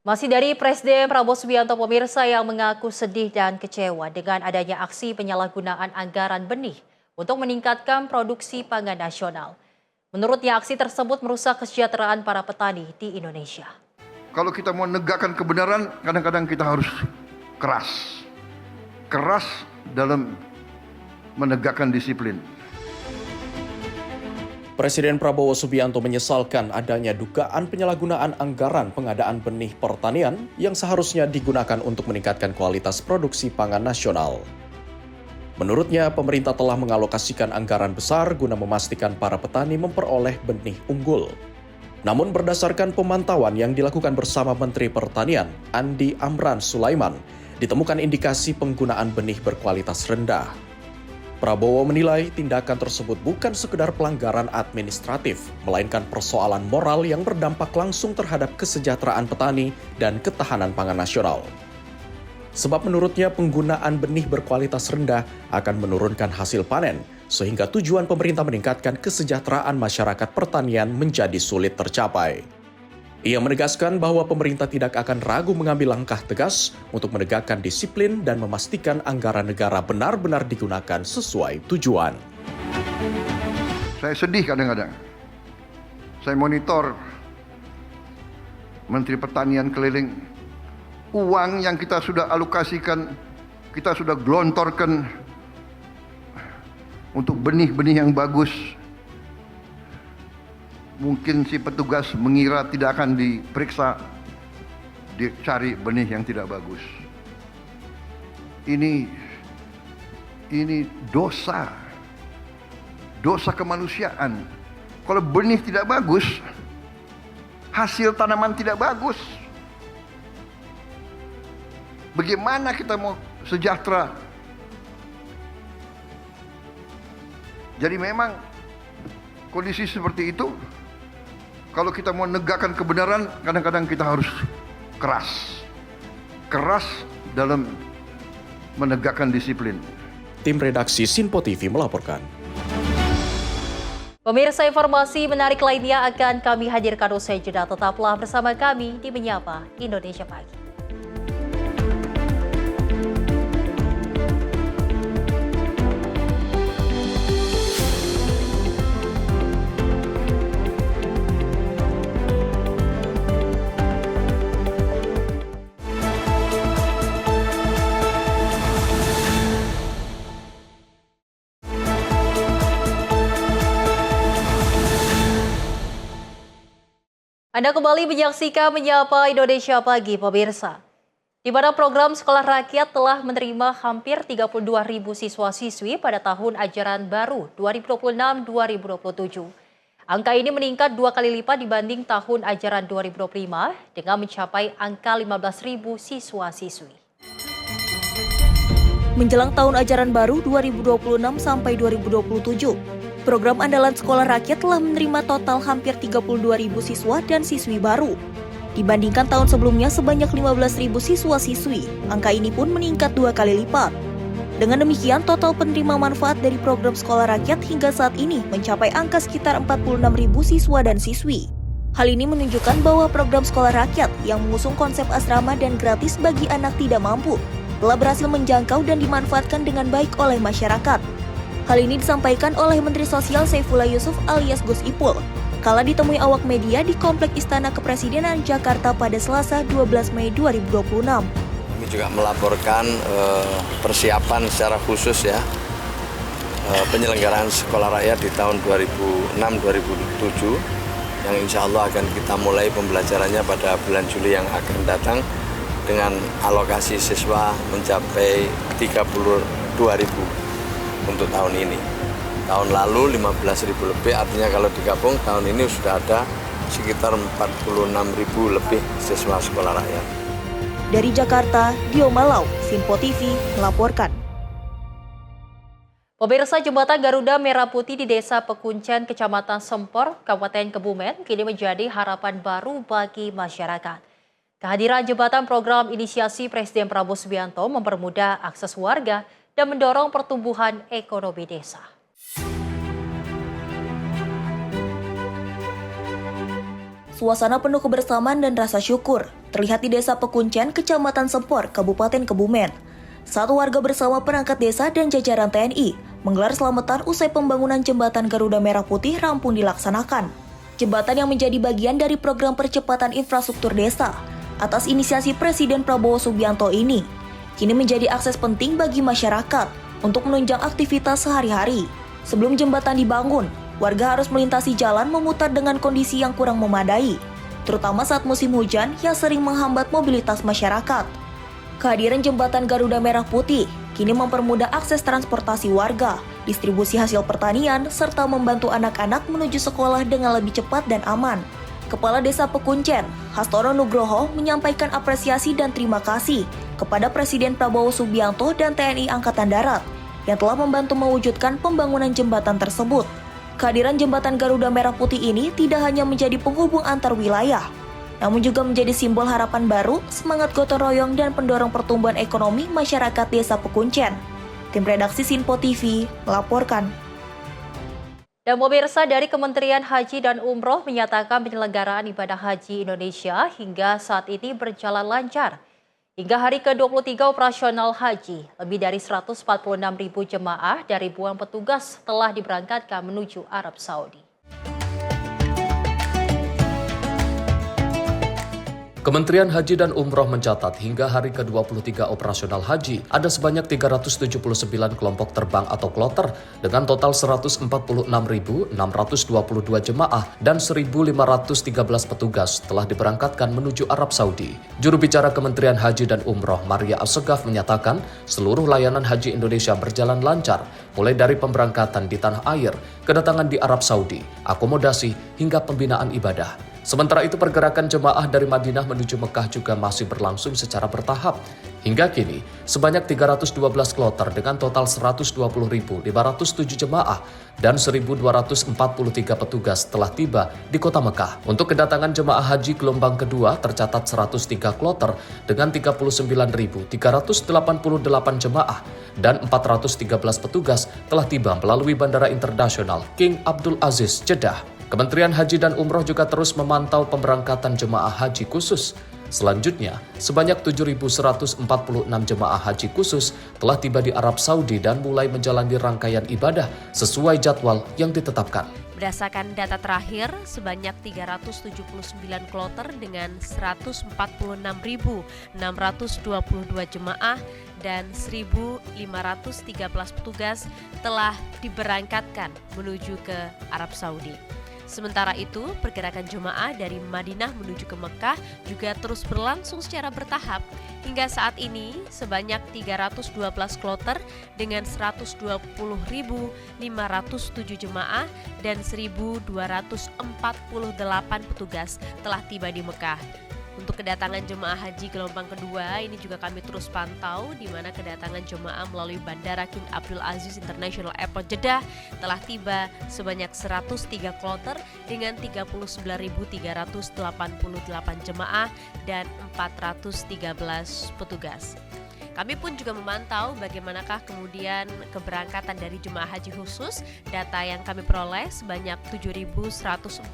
Masih dari Presiden Prabowo Subianto, pemirsa, yang mengaku sedih dan kecewa dengan adanya aksi penyalahgunaan anggaran benih untuk meningkatkan produksi pangan nasional. Menurutnya, aksi tersebut merusak kesejahteraan para petani di Indonesia. Kalau kita mau menegakkan kebenaran, kadang-kadang kita harus keras. Keras dalam menegakkan disiplin. Presiden Prabowo Subianto menyesalkan adanya dugaan penyalahgunaan anggaran pengadaan benih pertanian yang seharusnya digunakan untuk meningkatkan kualitas produksi pangan nasional. Menurutnya, pemerintah telah mengalokasikan anggaran besar guna memastikan para petani memperoleh benih unggul. Namun berdasarkan pemantauan yang dilakukan bersama Menteri Pertanian, Andi Amran Sulaiman, ditemukan indikasi penggunaan benih berkualitas rendah. Prabowo menilai tindakan tersebut bukan sekedar pelanggaran administratif, melainkan persoalan moral yang berdampak langsung terhadap kesejahteraan petani dan ketahanan pangan nasional. Sebab menurutnya penggunaan benih berkualitas rendah akan menurunkan hasil panen, sehingga tujuan pemerintah meningkatkan kesejahteraan masyarakat pertanian menjadi sulit tercapai. Ia menegaskan bahwa pemerintah tidak akan ragu mengambil langkah tegas untuk menegakkan disiplin dan memastikan anggaran negara benar-benar digunakan sesuai tujuan. Saya sedih kadang-kadang. Saya monitor Menteri Pertanian keliling. Uang yang kita sudah alokasikan, kita sudah gelontorkan untuk benih-benih yang bagus. Mungkin si petugas mengira tidak akan diperiksa, dicari benih yang tidak bagus. Ini dosa kemanusiaan. Kalau benih tidak bagus, hasil tanaman tidak bagus. Bagaimana kita mau sejahtera? Jadi memang kondisi seperti itu, kalau kita mau menegakkan kebenaran, kadang-kadang kita harus keras. Keras dalam menegakkan disiplin. Tim redaksi Sinpo TV melaporkan. Pemirsa, informasi menarik lainnya akan kami hadirkan usai jeda. Tetaplah bersama kami di Menyapa Indonesia Pagi. Anda kembali menyaksikan Menyapa Indonesia Pagi, pemirsa. Di mana program Sekolah Rakyat telah menerima hampir 32.000 siswa-siswi pada tahun ajaran baru 2026-2027. Angka ini meningkat 2 kali lipat dibanding tahun ajaran 2025 dengan mencapai angka 15.000 siswa-siswi. Menjelang tahun ajaran baru 2026 sampai 2027, program andalan Sekolah Rakyat telah menerima total hampir 32.000 siswa dan siswi baru. Dibandingkan tahun sebelumnya sebanyak 15.000 siswa-siswi, angka ini pun meningkat 2 kali lipat. Dengan demikian, total penerima manfaat dari program Sekolah Rakyat hingga saat ini mencapai angka sekitar 46.000 siswa dan siswi. Hal ini menunjukkan bahwa program Sekolah Rakyat yang mengusung konsep asrama dan gratis bagi anak tidak mampu telah berhasil menjangkau dan dimanfaatkan dengan baik oleh masyarakat. Hal ini disampaikan oleh Menteri Sosial Saifullah Yusuf alias Gus Ipul kala ditemui awak media di Komplek Istana Kepresidenan Jakarta pada Selasa 12 Mei 2026. Kami juga melaporkan persiapan secara khusus ya penyelenggaraan Sekolah Rakyat di tahun 2006-2007 yang insya Allah akan kita mulai pembelajarannya pada bulan Juli yang akan datang dengan alokasi siswa mencapai 32.000 untuk tahun ini. Tahun lalu 15.000 lebih, artinya kalau digabung tahun ini sudah ada sekitar 46.000 lebih siswa Sekolah Rakyat. Dari Jakarta, Dio Malau, Sinpo TV melaporkan. Pemirsa, jembatan Garuda Merah Putih di Desa Pekuncen, Kecamatan Sempor, Kabupaten Kebumen, kini menjadi harapan baru bagi masyarakat. Kehadiran jembatan program inisiasi Presiden Prabowo Subianto mempermudah akses warga dan mendorong pertumbuhan ekonomi desa. Suasana penuh kebersamaan dan rasa syukur terlihat di Desa Pekuncen, Kecamatan Sempor, Kabupaten Kebumen. Saat warga bersama perangkat desa dan jajaran TNI menggelar selamatan usai pembangunan jembatan Garuda Merah Putih rampung dilaksanakan. Jembatan yang menjadi bagian dari program percepatan infrastruktur desa atas inisiasi Presiden Prabowo Subianto ini kini menjadi akses penting bagi masyarakat untuk menunjang aktivitas sehari-hari. Sebelum jembatan dibangun, warga harus melintasi jalan memutar dengan kondisi yang kurang memadai, terutama saat musim hujan yang sering menghambat mobilitas masyarakat. Kehadiran jembatan Garuda Merah Putih kini mempermudah akses transportasi warga, distribusi hasil pertanian, serta membantu anak-anak menuju sekolah dengan lebih cepat dan aman. Kepala Desa Pekuncen, Hastoro Nugroho, menyampaikan apresiasi dan terima kasih kepada Presiden Prabowo Subianto dan TNI Angkatan Darat yang telah membantu mewujudkan pembangunan jembatan tersebut. Kehadiran jembatan Garuda Merah Putih ini tidak hanya menjadi penghubung antar wilayah, namun juga menjadi simbol harapan baru, semangat gotong royong dan pendorong pertumbuhan ekonomi masyarakat Desa Pekuncen. Tim redaksi Sinpo TV melaporkan. Dan pemirsa, dari Kementerian Haji dan Umroh menyatakan penyelenggaraan ibadah haji Indonesia hingga saat ini berjalan lancar. Hingga hari ke-23 operasional haji, lebih dari 146.000 jemaah dan ribuan petugas telah diberangkatkan menuju Arab Saudi. Kementerian Haji dan Umroh mencatat hingga hari ke-23 operasional haji, ada sebanyak 379 kelompok terbang atau kloter dengan total 146.622 jemaah dan 1.513 petugas telah diberangkatkan menuju Arab Saudi. Juru bicara Kementerian Haji dan Umroh, Maria Assegaf, menyatakan seluruh layanan haji Indonesia berjalan lancar, mulai dari pemberangkatan di tanah air, kedatangan di Arab Saudi, akomodasi, hingga pembinaan ibadah. Sementara itu pergerakan jemaah dari Madinah menuju Mekah juga masih berlangsung secara bertahap. Hingga kini, sebanyak 312 kloter dengan total 120.507 jemaah dan 1.243 petugas telah tiba di kota Mekah. Untuk kedatangan jemaah haji gelombang kedua tercatat 103 kloter dengan 39.388 jemaah dan 413 petugas telah tiba melalui Bandara Internasional King Abdul Aziz, Jeddah. Kementerian Haji dan Umroh juga terus memantau pemberangkatan jemaah haji khusus. Selanjutnya, sebanyak 7.146 jemaah haji khusus telah tiba di Arab Saudi dan mulai menjalani rangkaian ibadah sesuai jadwal yang ditetapkan. Berdasarkan data terakhir, sebanyak 379 kloter dengan 146.622 jemaah dan 1.513 petugas telah diberangkatkan menuju ke Arab Saudi. Sementara itu, pergerakan jemaah dari Madinah menuju ke Mekah juga terus berlangsung secara bertahap. Hingga saat ini, sebanyak 312 kloter dengan 120.507 jemaah dan 1.248 petugas telah tiba di Mekah. Untuk kedatangan jemaah haji gelombang kedua, ini juga kami terus pantau, di mana kedatangan jemaah melalui Bandara King Abdul Aziz International Airport Jeddah telah tiba sebanyak 103 kloter dengan 39.388 jemaah dan 413 petugas. Kami pun juga memantau bagaimanakah kemudian keberangkatan dari jemaah haji khusus. Data yang kami peroleh sebanyak 7.146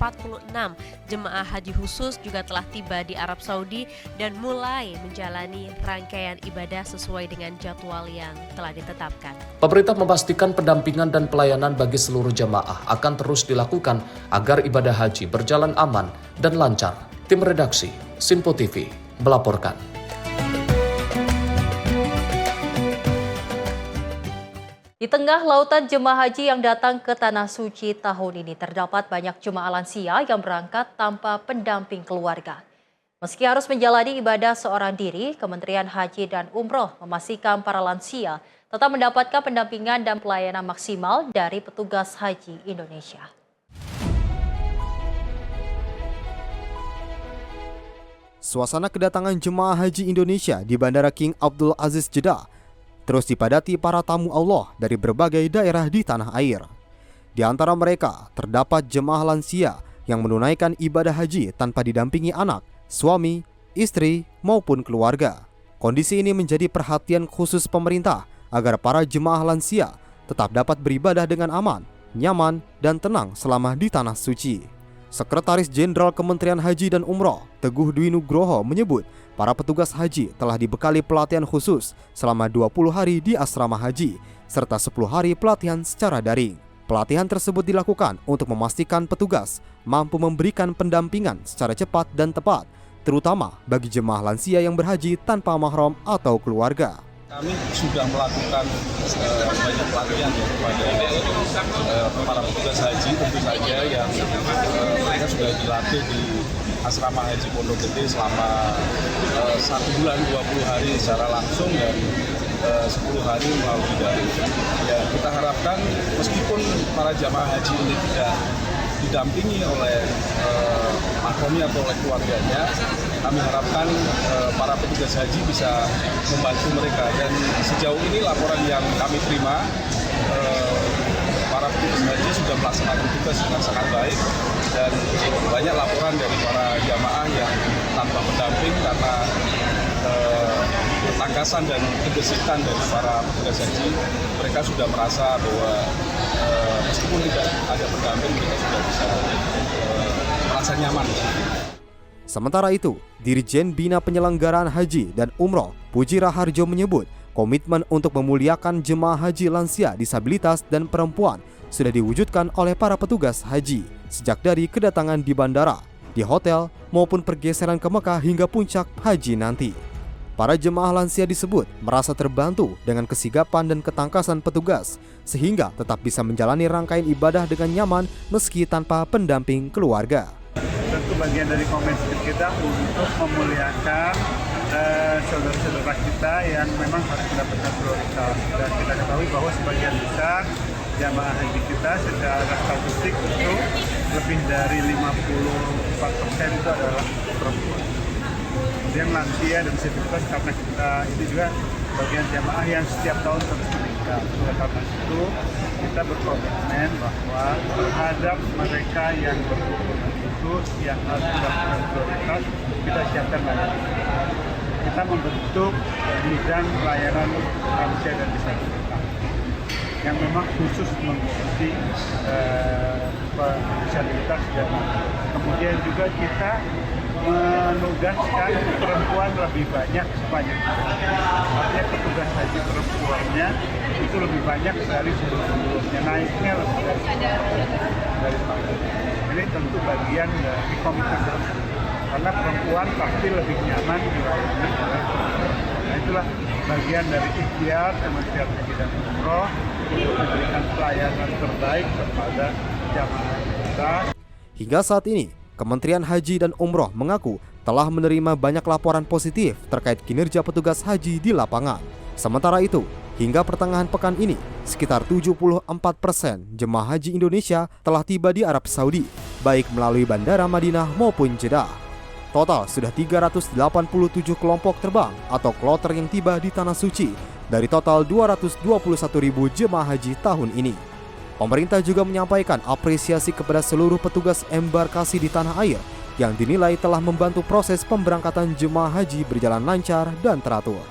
jemaah haji khusus juga telah tiba di Arab Saudi dan mulai menjalani rangkaian ibadah sesuai dengan jadwal yang telah ditetapkan. Pemerintah memastikan pendampingan dan pelayanan bagi seluruh jemaah akan terus dilakukan agar ibadah haji berjalan aman dan lancar. Tim redaksi Simpo TV melaporkan. Di tengah lautan jemaah haji yang datang ke Tanah Suci tahun ini, terdapat banyak jemaah lansia yang berangkat tanpa pendamping keluarga. Meski harus menjalani ibadah seorang diri, Kementerian Haji dan Umroh memastikan para lansia tetap mendapatkan pendampingan dan pelayanan maksimal dari petugas haji Indonesia. Suasana kedatangan jemaah haji Indonesia di Bandara King Abdul Aziz, Jeddah terus dipadati para tamu Allah dari berbagai daerah di tanah air. Di antara mereka terdapat jemaah lansia yang menunaikan ibadah haji tanpa didampingi anak, suami, istri, maupun keluarga. Kondisi ini menjadi perhatian khusus pemerintah agar para jemaah lansia tetap dapat beribadah dengan aman, nyaman, dan tenang selama di Tanah Suci. Sekretaris Jenderal Kementerian Haji dan Umroh, Teguh Dwi Nugroho menyebut para petugas haji telah dibekali pelatihan khusus selama 20 hari di asrama haji, serta 10 hari pelatihan secara daring. Pelatihan tersebut dilakukan untuk memastikan petugas mampu memberikan pendampingan secara cepat dan tepat, terutama bagi jemaah lansia yang berhaji tanpa mahram atau keluarga. Kami sudah melakukan banyak pelatihan ya kepada para petugas haji, tentu saja yang mereka sudah dilatih di asrama haji Pondok Gede selama 1 bulan 20 hari secara langsung dan 10 hari melalui daring. Ya, kita harapkan meskipun para jamaah haji ini tidak didampingi oleh mahramnya atau oleh keluarganya, kami harapkan para petugas haji bisa membantu mereka. Dan sejauh ini laporan yang kami terima, para petugas haji sudah melaksanakan tugas dengan sangat baik dan banyak laporan dari para jamaah yang tanpa pendamping karena ketangkasan dan kegesitan dari para petugas haji. Mereka sudah merasa bahwa meskipun tidak ada pendamping, mereka sudah bisa merasa nyaman. Sementara itu, Dirjen Bina Penyelenggaraan Haji dan Umroh Puji Raharjo menyebut komitmen untuk memuliakan jemaah haji lansia, disabilitas, dan perempuan sudah diwujudkan oleh para petugas haji sejak dari kedatangan di bandara, di hotel, maupun pergeseran ke Mekah hingga puncak haji nanti. Para jemaah lansia disebut merasa terbantu dengan kesigapan dan ketangkasan petugas, sehingga tetap bisa menjalani rangkaian ibadah dengan nyaman meski tanpa pendamping keluarga. Tentu bagian dari komitmen kita untuk memuliakan saudara-saudara kita yang memang harus mendapatkan prioritas. Dan kita ketahui bahwa sebagian besar jamaah haji kita secara statistik itu lebih dari 54% itu adalah perempuan. Kemudian lansia dan disabilitas karena kita ini juga bagian jamaah yang setiap tahun terus meningkat. Oleh karena itu kita berkomitmen bahwa terhadap mereka yang berkebutuhan khusus yang harus mendapatkan prioritas kita siapkan layanan. Kita membentuk bidang pelayanan lansia dan disabilitas yang memang khusus mengurusi disabilitas dan kemudian juga kita menugaskan perempuan lebih banyak sepanjang artinya petugas haji perempuannya itu lebih banyak dari sebelum-sebelumnya, naiknya lebih dari tahun. Ini tentu bagian dari komitmen tersebut karena perempuan pasti lebih nyaman dilayani. Nah itulah bagian dari ikhtiar Kementerian Haji dan Umroh untuk memberikan pelayanan terbaik kepada jamaah kita. Hingga saat ini, Kementerian Haji dan Umroh mengaku telah menerima banyak laporan positif terkait kinerja petugas haji di lapangan. Sementara itu, hingga pertengahan pekan ini, sekitar 74% jemaah haji Indonesia telah tiba di Arab Saudi, baik melalui Bandara Madinah maupun Jeddah. Total sudah 387 kelompok terbang atau kloter yang tiba di Tanah Suci dari total 221.000 jemaah haji tahun ini. Pemerintah juga menyampaikan apresiasi kepada seluruh petugas embarkasi di tanah air yang dinilai telah membantu proses pemberangkatan jemaah haji berjalan lancar dan teratur.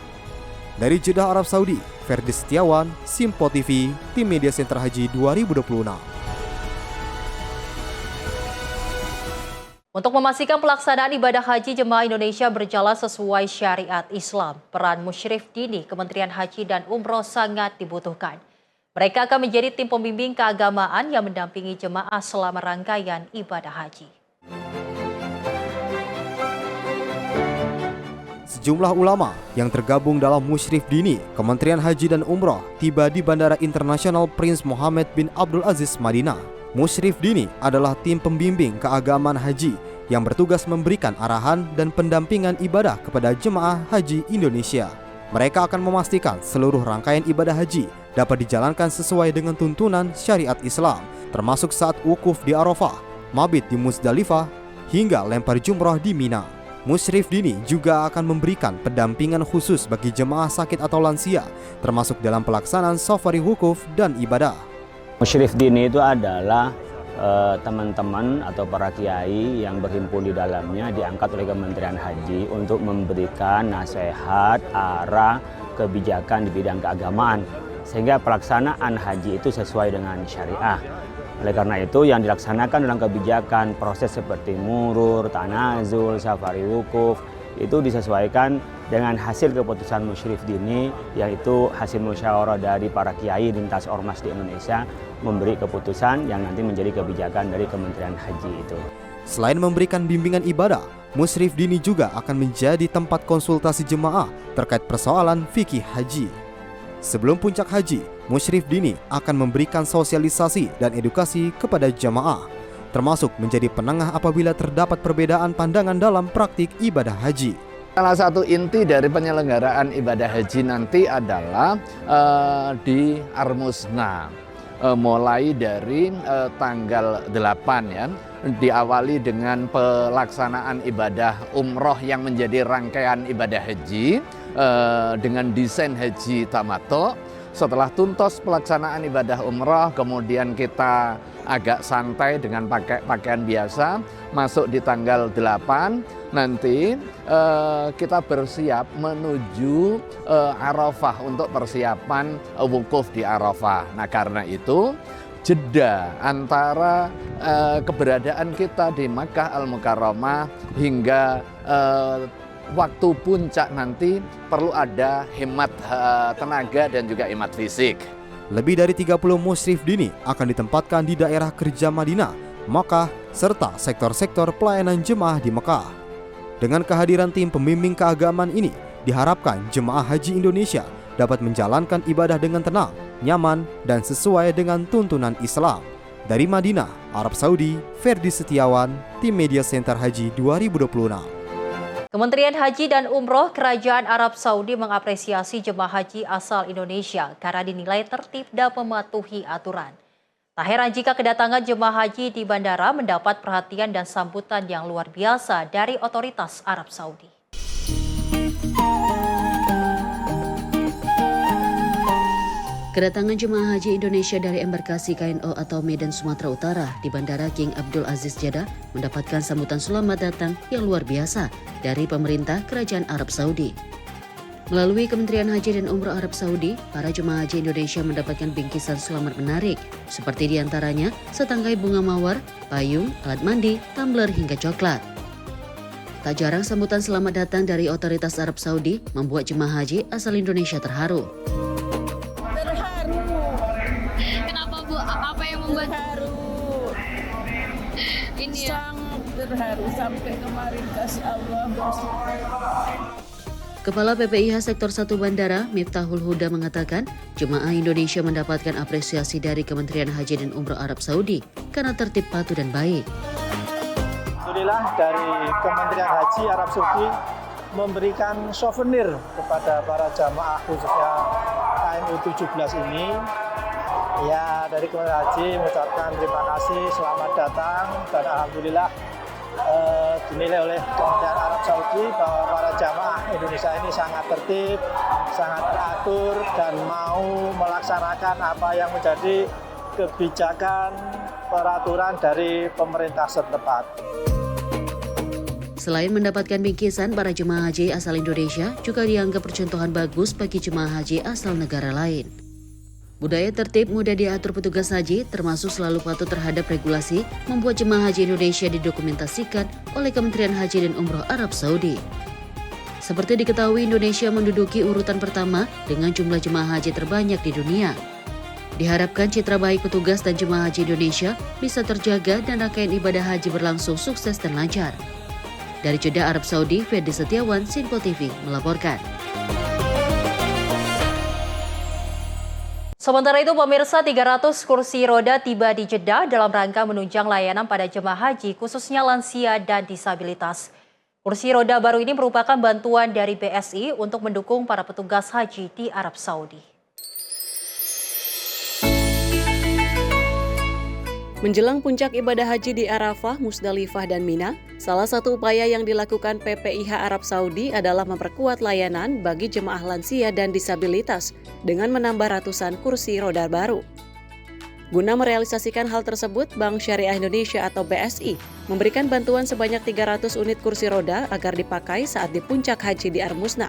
Dari Jeddah, Arab Saudi, Ferdi Setiawan, Simpo TV, Tim Media Center Haji 2026. Untuk memastikan pelaksanaan ibadah haji jemaah Indonesia berjalan sesuai syariat Islam, peran musyrif dini Kementerian Haji dan Umroh sangat dibutuhkan. Mereka akan menjadi tim pembimbing keagamaan yang mendampingi jemaah selama rangkaian ibadah haji. Sejumlah ulama yang tergabung dalam musyrif dini Kementerian Haji dan Umroh tiba di Bandara Internasional Prince Mohammed bin Abdul Aziz, Madinah. Musyrif dini adalah tim pembimbing keagamaan haji yang bertugas memberikan arahan dan pendampingan ibadah kepada jemaah haji Indonesia. Mereka akan memastikan seluruh rangkaian ibadah haji dapat dijalankan sesuai dengan tuntunan syariat Islam, termasuk saat wukuf di Arafah, mabit di Muzdalifah, hingga lempar jumrah di Mina. Musyrif dini juga akan memberikan pendampingan khusus bagi jemaah sakit atau lansia, termasuk dalam pelaksanaan safari wukuf dan ibadah. Musyrif dini itu adalah teman-teman atau para kiai yang berhimpun di dalamnya diangkat oleh Kementerian Haji untuk memberikan nasihat, arah, kebijakan di bidang keagamaan sehingga pelaksanaan haji itu sesuai dengan syariah. Oleh karena itu yang dilaksanakan dalam kebijakan proses seperti murur, tanazul, safari wukuf itu disesuaikan dengan hasil keputusan musyrif dini, yaitu hasil musyawarah dari para kiai lintas ormas di Indonesia memberi keputusan yang nanti menjadi kebijakan dari Kementerian Haji itu. Selain memberikan bimbingan ibadah, musyrif dini juga akan menjadi tempat konsultasi jemaah terkait persoalan fikih haji. Sebelum puncak haji, musyrif dini akan memberikan sosialisasi dan edukasi kepada jemaah, termasuk menjadi penengah apabila terdapat perbedaan pandangan dalam praktik ibadah haji. Salah satu inti dari penyelenggaraan ibadah haji nanti adalah di Armusna. Mulai dari tanggal 8 ya, diawali dengan pelaksanaan ibadah umroh yang menjadi rangkaian ibadah haji dengan desain haji tamattu. Setelah tuntas pelaksanaan ibadah umroh, kemudian kita agak santai dengan pakai pakaian biasa, masuk di tanggal 8, nanti kita bersiap menuju Arafah untuk persiapan wukuf di Arafah. Nah karena itu, jeda antara keberadaan kita di Makkah Al-Mukarramah hingga waktu puncak nanti perlu ada hemat tenaga dan juga hemat fisik. Lebih dari 30 musyrif dini akan ditempatkan di daerah kerja Madinah, Makkah, serta sektor-sektor pelayanan jemaah di Mekah. Dengan kehadiran tim pembimbing keagamaan ini, diharapkan jemaah haji Indonesia dapat menjalankan ibadah dengan tenang, nyaman, dan sesuai dengan tuntunan Islam. Dari Madinah, Arab Saudi, Ferdi Setiawan, Tim Media Center Haji 2026. Kementerian Haji dan Umroh Kerajaan Arab Saudi mengapresiasi jemaah haji asal Indonesia karena dinilai tertib dan mematuhi aturan. Tak heran jika kedatangan jemaah haji di bandara mendapat perhatian dan sambutan yang luar biasa dari otoritas Arab Saudi. Kedatangan jemaah haji Indonesia dari embarkasi KNO atau Medan Sumatera Utara di Bandara King Abdul Aziz Jeddah mendapatkan sambutan selamat datang yang luar biasa dari pemerintah Kerajaan Arab Saudi. Melalui Kementerian Haji dan Umroh Arab Saudi, para jemaah haji Indonesia mendapatkan bingkisan selamat menarik, seperti diantaranya setangkai bunga mawar, payung, alat mandi, tumbler hingga coklat. Tak jarang sambutan selamat datang dari otoritas Arab Saudi membuat jemaah haji asal Indonesia terharu. Kenapa Bu? Apa yang membuat haru? Ini ya. Sangat terharu sampai kemarin kasih Allah bersyukur. Kepala PPIH Sektor 1 Bandara, Miftahul Huda mengatakan, jemaah Indonesia mendapatkan apresiasi dari Kementerian Haji dan Umroh Arab Saudi karena tertib, patuh dan baik. Alhamdulillah dari Kementerian Haji Arab Saudi memberikan souvenir kepada para jamaah khususnya KNU 17 ini. Ya, dari Kementerian Haji mengucapkan terima kasih, selamat datang, dan alhamdulillah dinilai oleh Kementerian Arab Saudi bahwa para jamaah Indonesia ini sangat tertib, sangat teratur, dan mau melaksanakan apa yang menjadi kebijakan peraturan dari pemerintah setempat. Selain mendapatkan bingkisan, para jemaah haji asal Indonesia juga dianggap percontohan bagus bagi jemaah haji asal negara lain. Budaya tertib mudah diatur petugas haji, termasuk selalu patuh terhadap regulasi, membuat jemaah haji Indonesia didokumentasikan oleh Kementerian Haji dan Umroh Arab Saudi. Seperti diketahui, Indonesia menduduki urutan pertama dengan jumlah jemaah haji terbanyak di dunia. Diharapkan citra baik petugas dan jemaah haji Indonesia bisa terjaga dan rangkaian ibadah haji berlangsung sukses dan lancar. Dari Jeddah, Arab Saudi, Ferdi Setiawan, Sinpo TV melaporkan. Sementara itu, pemirsa, 300 kursi roda tiba di Jeddah dalam rangka menunjang layanan pada jemaah haji, khususnya lansia dan disabilitas. Kursi roda baru ini merupakan bantuan dari BSI untuk mendukung para petugas haji di Arab Saudi. Menjelang puncak ibadah haji di Arafah, Musdalifah, dan Mina, salah satu upaya yang dilakukan PPIH Arab Saudi adalah memperkuat layanan bagi jemaah lansia dan disabilitas dengan menambah ratusan kursi roda baru. Guna merealisasikan hal tersebut, Bank Syariah Indonesia atau BSI memberikan bantuan sebanyak 300 unit kursi roda agar dipakai saat di puncak haji di Armusna.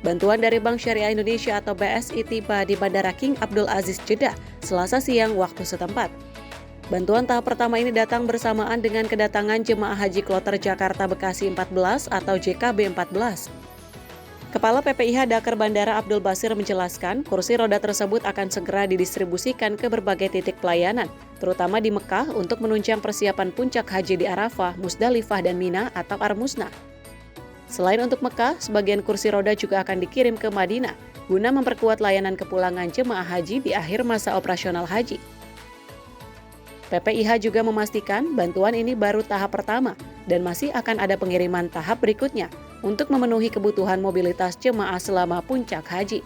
Bantuan dari Bank Syariah Indonesia atau BSI tiba di Bandara King Abdul Aziz Jeddah Selasa siang waktu setempat. Bantuan tahap pertama ini datang bersamaan dengan kedatangan jemaah haji kloter Jakarta Bekasi 14 atau JKB 14. Kepala PPIH Dakar Bandara Abdul Basir menjelaskan, kursi roda tersebut akan segera didistribusikan ke berbagai titik pelayanan, terutama di Mekah untuk menunjang persiapan puncak haji di Arafah, Musdalifah, dan Mina atau Armusna. Selain untuk Mekah, sebagian kursi roda juga akan dikirim ke Madinah guna memperkuat layanan kepulangan jemaah haji di akhir masa operasional haji. PPIH juga memastikan bantuan ini baru tahap pertama dan masih akan ada pengiriman tahap berikutnya untuk memenuhi kebutuhan mobilitas jemaah selama puncak haji.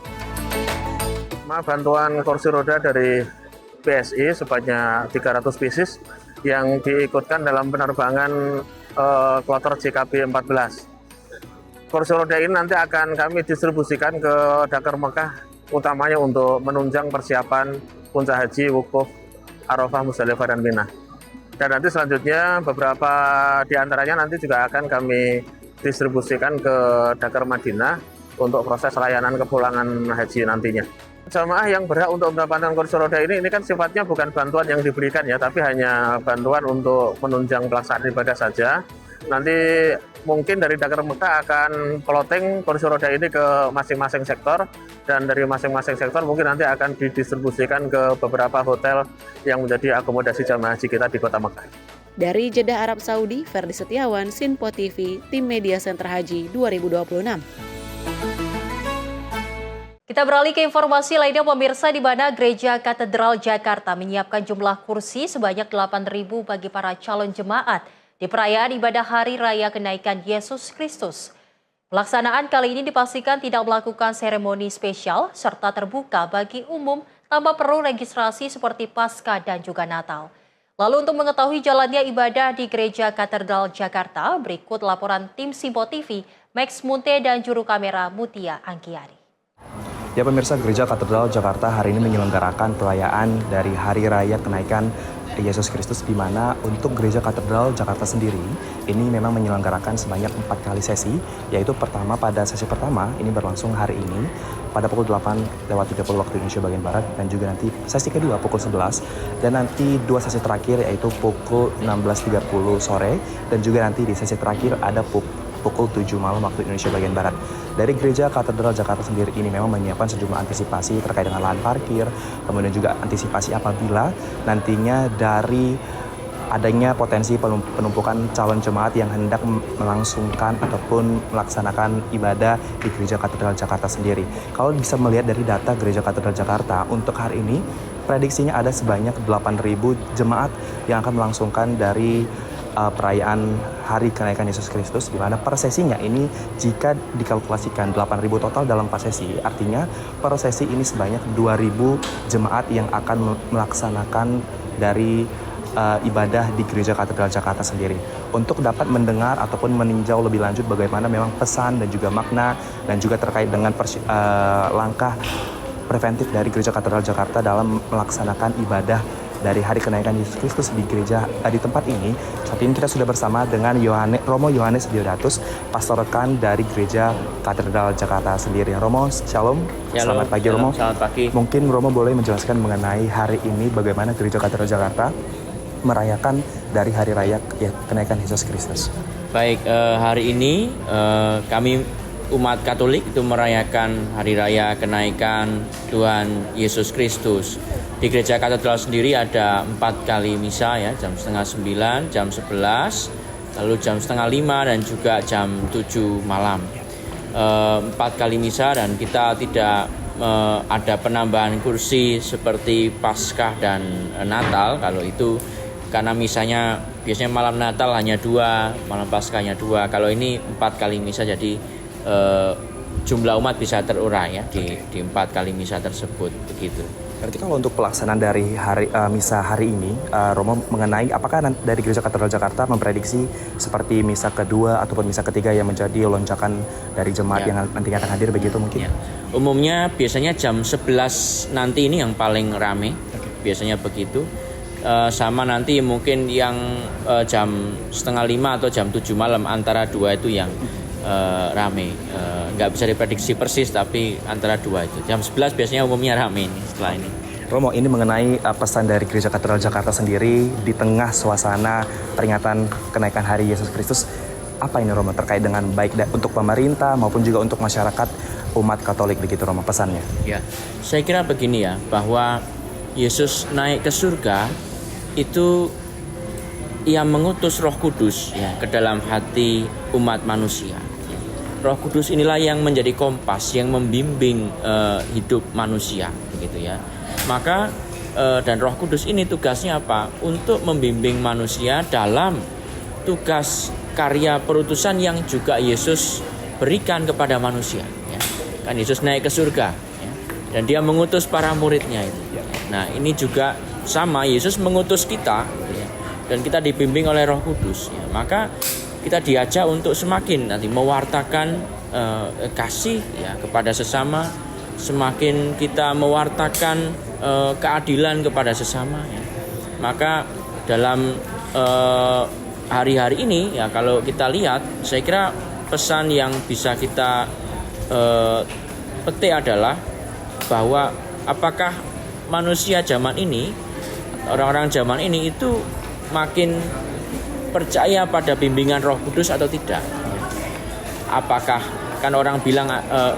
Bantuan kursi roda dari BSI sebanyak 300 pieces yang diikutkan dalam penerbangan kloter JKB 14. Kursi roda ini nanti akan kami distribusikan ke Dakar Mekah, utamanya untuk menunjang persiapan puncak haji, wukuf, Arafah, Musdalifah, dan Mina. Dan nanti selanjutnya beberapa di antaranya nanti juga akan kami distribusikan ke Dakar Madinah untuk proses layanan kepulangan haji nantinya. Jamaah yang berhak untuk mendapatkan kursi roda ini kan sifatnya bukan bantuan yang diberikan ya, tapi hanya bantuan untuk menunjang pelaksanaan ibadah saja. Nanti mungkin dari Dakar Mekah akan plotting kursi roda ini ke masing-masing sektor, dan dari masing-masing sektor mungkin nanti akan didistribusikan ke beberapa hotel yang menjadi akomodasi jamaah haji kita di Kota Mekah. Dari Jeddah, Arab Saudi, Ferdi Setiawan, Sinpo TV, Tim Media Center Haji 2026. Kita beralih ke informasi lainnya, pemirsa, di mana Gereja Katedral Jakarta menyiapkan jumlah kursi sebanyak 8.000 bagi para calon jemaat di perayaan ibadah Hari Raya Kenaikan Yesus Kristus. Pelaksanaan kali ini dipastikan tidak melakukan seremoni spesial serta terbuka bagi umum tanpa perlu registrasi seperti Paskah dan juga Natal. Lalu untuk mengetahui jalannya ibadah di Gereja Katedral Jakarta, berikut laporan tim Simpo TV, Max Munte dan juru kamera Mutia Angkiari. Ya pemirsa, Gereja Katedral Jakarta hari ini menyelenggarakan perayaan dari Hari Raya Kenaikan Yesus Kristus, di mana untuk Gereja Katedral Jakarta sendiri ini memang menyelenggarakan sebanyak 4 kali sesi, yaitu pertama pada sesi pertama ini berlangsung hari ini pada pukul 8:30 waktu Indonesia bagian Barat, dan juga nanti sesi kedua pukul 11, dan nanti 2 sesi terakhir yaitu pukul 16:30 sore, dan juga nanti di sesi terakhir ada pukul 7 malam waktu Indonesia bagian Barat. Dari Gereja Katedral Jakarta sendiri ini memang menyiapkan sejumlah antisipasi terkait dengan lahan parkir, kemudian juga antisipasi apabila nantinya dari adanya potensi penumpukan calon jemaat yang hendak melangsungkan ataupun melaksanakan ibadah di Gereja Katedral Jakarta sendiri. Kalau bisa melihat dari data Gereja Katedral Jakarta, untuk hari ini prediksinya ada sebanyak 8.000 jemaat yang akan melangsungkan dari perayaan Hari Kenaikan Yesus Kristus, di mana per sesinya ini jika dikalkulasikan 8.000 total dalam 4 sesi, artinya per sesi ini sebanyak 2.000 jemaat yang akan melaksanakan dari ibadah di Gereja Katedral Jakarta sendiri. Untuk dapat mendengar ataupun meninjau lebih lanjut bagaimana memang pesan dan juga makna dan juga terkait dengan langkah preventif dari Gereja Katedral Jakarta dalam melaksanakan ibadah dari Hari Kenaikan Yesus Kristus di gereja di tempat ini. Saat ini kita sudah bersama dengan Romo Yohanes Diodatus, pastor rekan dari Gereja Katedral Jakarta sendiri. Romo, shalom. Selamat pagi, Romo. Selamat pagi. Mungkin Romo boleh menjelaskan mengenai hari ini bagaimana Gereja Katedral Jakarta merayakan dari Hari Raya Kenaikan Yesus Kristus. Baik, hari ini kami umat Katolik itu merayakan Hari Raya Kenaikan Tuhan Yesus Kristus. Di Gereja Katedral sendiri ada 4 kali misa ya, jam 8:30, jam 11, lalu jam 4:30 dan juga jam 7 malam. 4 kali misa, dan kita tidak ada penambahan kursi seperti Paskah dan Natal. Kalau itu karena misanya biasanya malam Natal hanya 2, malam Paskah hanya 2. Kalau ini 4 kali misa, jadi jumlah umat bisa terurai ya di 4 kali misa tersebut, begitu. Berarti kalau untuk pelaksanaan dari misa hari ini, Romo mengenai apakah dari Gereja Katedral Jakarta memprediksi seperti misa kedua ataupun misa ketiga yang menjadi lonjakan dari jemaat yang nantinya akan hadir, begitu mungkin? Ya. Umumnya biasanya jam 11 nanti ini yang paling rame, biasanya begitu. Sama nanti mungkin yang jam 4:30 atau jam 7 malam, antara 2 itu yang rame. Nggak bisa diprediksi persis, tapi antara 2 itu. Jam 11 biasanya umumnya rame ini setelah ini. Romo, ini mengenai pesan dari Gereja Katedral Jakarta sendiri di tengah suasana peringatan kenaikan Hari Yesus Kristus. Apa ini, Romo, terkait dengan baik untuk pemerintah maupun juga untuk masyarakat umat Katolik, begitu Romo pesannya? Ya, saya kira begini ya, bahwa Yesus naik ke surga itu Ia mengutus Roh Kudus ya ke dalam hati umat manusia. Roh Kudus inilah yang menjadi kompas yang membimbing hidup manusia, begitu ya. Maka dan Roh Kudus ini tugasnya apa? Untuk membimbing manusia dalam tugas karya perutusan yang juga Yesus berikan kepada manusia. Ya. Kan Yesus naik ke surga ya, dan Dia mengutus para muridnya itu. Nah, ini juga sama, Yesus mengutus kita ya, dan kita dibimbing oleh Roh Kudus. Ya. Maka kita diajak untuk semakin nanti mewartakan kasih ya kepada sesama, semakin kita mewartakan keadilan kepada sesama ya. Maka dalam hari-hari ini ya, kalau kita lihat, saya kira pesan yang bisa kita petik adalah bahwa apakah manusia zaman ini, orang-orang zaman ini itu makin percaya pada bimbingan Roh Kudus atau tidak? Apakah, kan orang bilang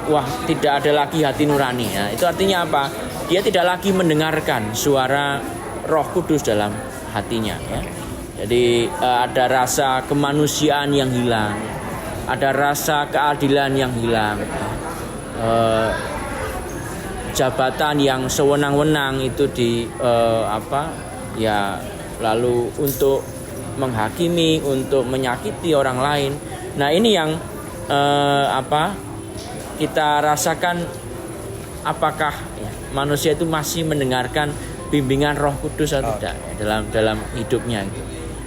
wah tidak ada lagi hati nurani ya, itu artinya apa? Dia tidak lagi mendengarkan suara Roh Kudus dalam hatinya ya. Jadi ada rasa kemanusiaan yang hilang, ada rasa keadilan yang hilang, jabatan yang sewenang-wenang itu lalu untuk menghakimi, untuk menyakiti orang lain. Nah, ini yang kita rasakan, apakah manusia itu masih mendengarkan bimbingan Roh Kudus atau tidak dalam hidupnya itu.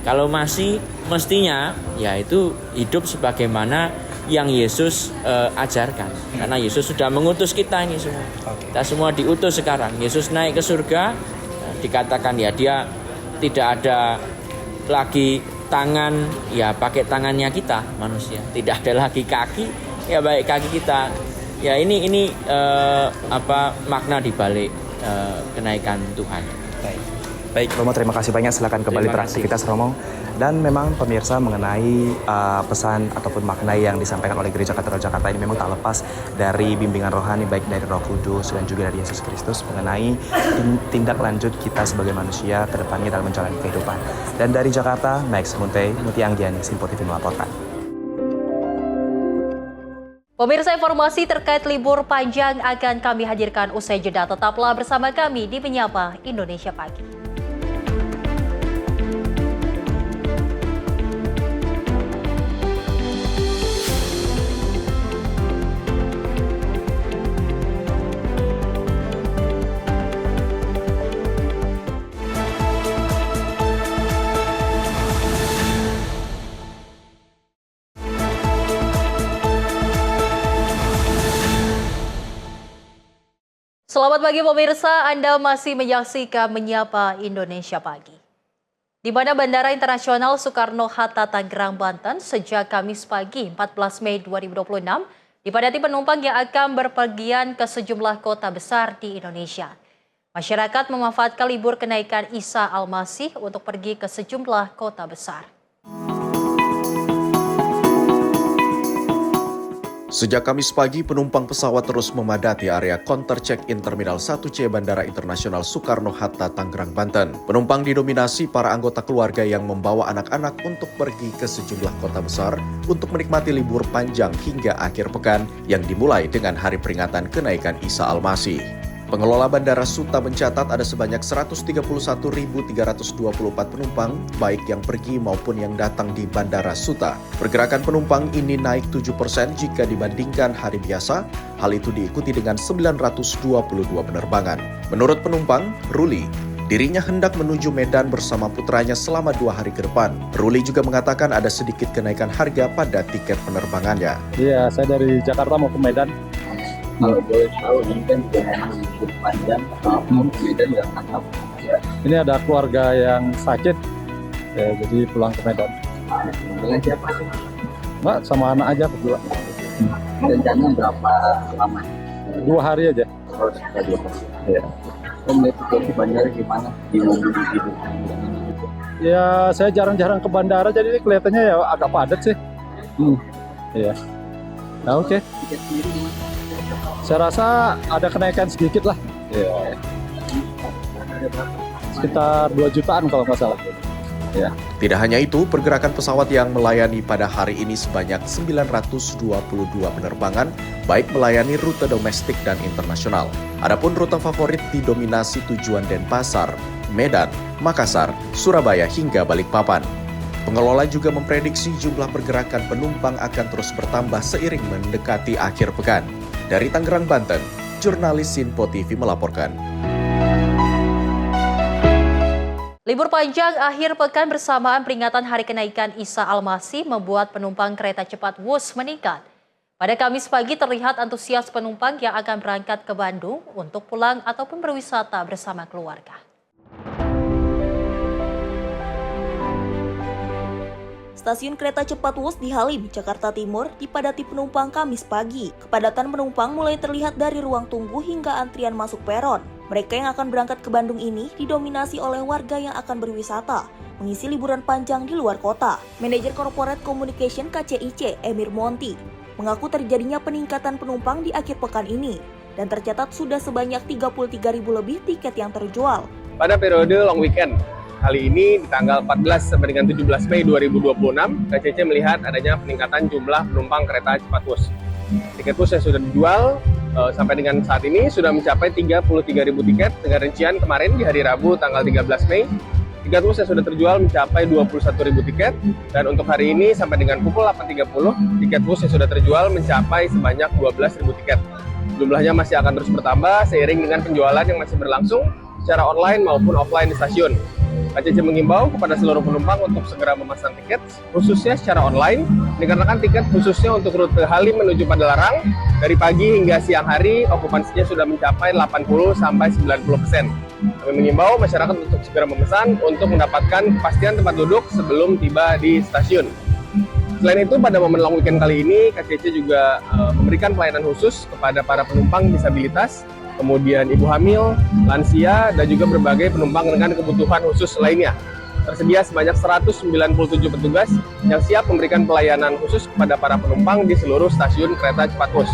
Kalau masih, mestinya ya itu hidup sebagaimana yang Yesus ajarkan. Karena Yesus sudah mengutus kita ini semua. Kita semua diutus sekarang. Yesus naik ke surga, dikatakan ya dia tidak ada lagi tangan, ya pakai tangannya kita manusia. Tidak ada lagi kaki, ya baik kaki kita. Ya ini makna dibalik kenaikan Tuhan. Baik, Romo, terima kasih banyak. Silakan kembali beraktivitas, Romo. Dan memang pemirsa, mengenai pesan ataupun makna yang disampaikan oleh Gereja Katedral Jakarta ini memang tak lepas dari bimbingan rohani baik dari Roh Kudus dan juga dari Yesus Kristus mengenai tindak lanjut kita sebagai manusia ke depannya dalam menjalani kehidupan. Dan dari Jakarta, Max Munte, Muti Anggiani, Simpo TV melaporkan. Pemirsa, informasi terkait libur panjang akan kami hadirkan usai jeda. Tetaplah bersama kami di Menyapa Indonesia Pagi. Selamat pagi pemirsa, Anda masih menyaksikan Menyapa Indonesia Pagi. Di mana Bandara Internasional Soekarno-Hatta Tangerang, Banten sejak Kamis pagi 14 Mei 2026 dipadati penumpang yang akan berpergian ke sejumlah kota besar di Indonesia. Masyarakat memanfaatkan libur kenaikan Isa Al-Masih untuk pergi ke sejumlah kota besar. Sejak Kamis pagi, penumpang pesawat terus memadati area counter check-in Terminal 1C Bandara Internasional Soekarno-Hatta, Tangerang, Banten. Penumpang didominasi para anggota keluarga yang membawa anak-anak untuk pergi ke sejumlah kota besar untuk menikmati libur panjang hingga akhir pekan yang dimulai dengan hari peringatan kenaikan Isa Al-Masih. Pengelola Bandara Suta mencatat ada sebanyak 131.324 penumpang, baik yang pergi maupun yang datang di Bandara Suta. Pergerakan penumpang ini naik 7% jika dibandingkan hari biasa. Hal itu diikuti dengan 922 penerbangan. Menurut penumpang, Ruli, dirinya hendak menuju Medan bersama putranya selama 2 hari ke depan. Ruli juga mengatakan ada sedikit kenaikan harga pada tiket penerbangannya. Iya, saya dari Jakarta mau ke Medan. Kalau boleh tahu, ini kan juga libur panjang, Medan nggak mantap. Ini ada keluarga yang sakit, ya, jadi pulang ke Medan. Dengan siapa sih? Mbak, sama anak aja berdua. Rencana berapa lama? 2 hari aja. Terus ya. Di bandara gimana? Di mobil gitu. Ya, saya jarang-jarang ke bandara, jadi kelihatannya ya agak padat sih. Iya. Nah, oke. Tiket sendiri gimana? Saya rasa ada kenaikan sedikit lah. Ya. Sekitar 2 jutaan kalau nggak salah. Ya. Tidak hanya itu, pergerakan pesawat yang melayani pada hari ini sebanyak 922 penerbangan, baik melayani rute domestik dan internasional. Adapun rute favorit didominasi tujuan Denpasar, Medan, Makassar, Surabaya hingga Balikpapan. Pengelola juga memprediksi jumlah pergerakan penumpang akan terus bertambah seiring mendekati akhir pekan. Dari Tangerang, Banten, jurnalis Simpo TV melaporkan. Libur panjang akhir pekan bersamaan peringatan Hari Kenaikan Isa Al-Masih membuat penumpang kereta cepat Wus meningkat. Pada Kamis pagi terlihat antusias penumpang yang akan berangkat ke Bandung untuk pulang ataupun berwisata bersama keluarga. Stasiun kereta cepat Wus di Halim, Jakarta Timur dipadati penumpang Kamis pagi. Kepadatan penumpang mulai terlihat dari ruang tunggu hingga antrian masuk peron. Mereka yang akan berangkat ke Bandung ini didominasi oleh warga yang akan berwisata, mengisi liburan panjang di luar kota. Manajer Corporate Communication KCIC, Emir Monti, mengaku terjadinya peningkatan penumpang di akhir pekan ini dan tercatat sudah sebanyak 33.000 lebih tiket yang terjual. Pada periode long weekend, kali ini di tanggal 14 sampai dengan 17 Mei 2026, KCC melihat adanya peningkatan jumlah penumpang kereta cepat Wus. Tiket Wus yang sudah dijual sampai dengan saat ini sudah mencapai 33.000 tiket dengan rincian kemarin di hari Rabu tanggal 13 Mei Tiket WUS yang sudah terjual mencapai 21.000 tiket, dan untuk hari ini sampai dengan pukul 8.30, tiket WUS yang sudah terjual mencapai sebanyak 12.000 tiket. Jumlahnya masih akan terus bertambah seiring dengan penjualan yang masih berlangsung secara online maupun offline di stasiun. KCC mengimbau kepada seluruh penumpang untuk segera memesan tiket, khususnya secara online, dikarenakan tiket khususnya untuk rute Halim menuju Padalarang, dari pagi hingga siang hari, okupansinya sudah mencapai 80-90%. Kami mengimbau masyarakat untuk segera memesan untuk mendapatkan kepastian tempat duduk sebelum tiba di stasiun. Selain itu, pada momen long weekend kali ini, KCC juga memberikan pelayanan khusus kepada para penumpang disabilitas, kemudian ibu hamil, lansia, dan juga berbagai penumpang dengan kebutuhan khusus lainnya. Tersedia sebanyak 197 petugas yang siap memberikan pelayanan khusus kepada para penumpang di seluruh stasiun kereta cepat WUS.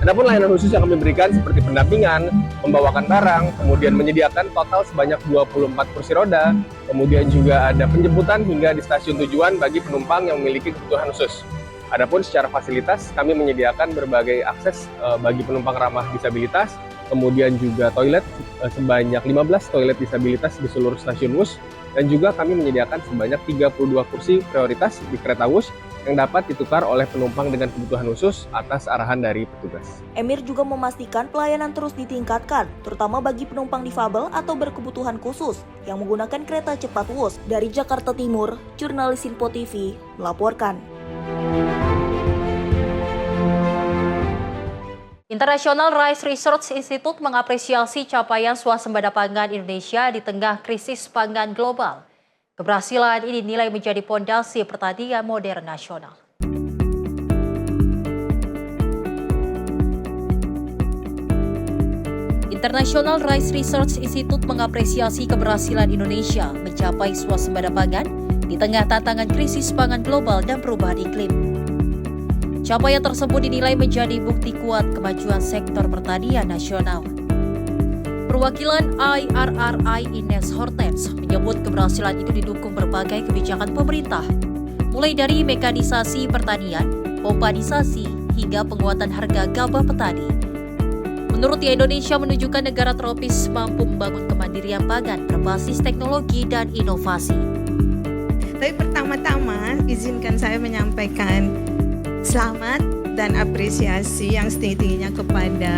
Adapun layanan khusus yang kami berikan seperti pendampingan, membawakan barang, kemudian menyediakan total sebanyak 24 kursi roda, kemudian juga ada penjemputan hingga di stasiun tujuan bagi penumpang yang memiliki kebutuhan khusus. Adapun secara fasilitas, kami menyediakan berbagai akses bagi penumpang ramah disabilitas, kemudian juga toilet sebanyak 15 toilet disabilitas di seluruh stasiun WUS, dan juga kami menyediakan sebanyak 32 kursi prioritas di kereta WUS yang dapat ditukar oleh penumpang dengan kebutuhan khusus atas arahan dari petugas. Emir juga memastikan pelayanan terus ditingkatkan, terutama bagi penumpang difabel atau berkebutuhan khusus yang menggunakan kereta cepat WUS. Dari Jakarta Timur, jurnalis Info TV melaporkan. International Rice Research Institute mengapresiasi capaian swasembada pangan Indonesia di tengah krisis pangan global. Keberhasilan ini dinilai menjadi pondasi pertanian modern nasional. International Rice Research Institute mengapresiasi keberhasilan Indonesia mencapai swasembada pangan di tengah tantangan krisis pangan global dan perubahan iklim. Capaian tersebut dinilai menjadi bukti kuat kemajuan sektor pertanian nasional. Perwakilan IRRI Ines Hortens menyebut keberhasilan itu didukung berbagai kebijakan pemerintah, mulai dari mekanisasi pertanian, pompanisasi, hingga penguatan harga gabah petani. Menurutnya, Indonesia menunjukkan negara tropis mampu membangun kemandirian pangan berbasis teknologi dan inovasi. Tapi pertama-tama, izinkan saya menyampaikan selamat dan apresiasi yang setinggi-tingginya kepada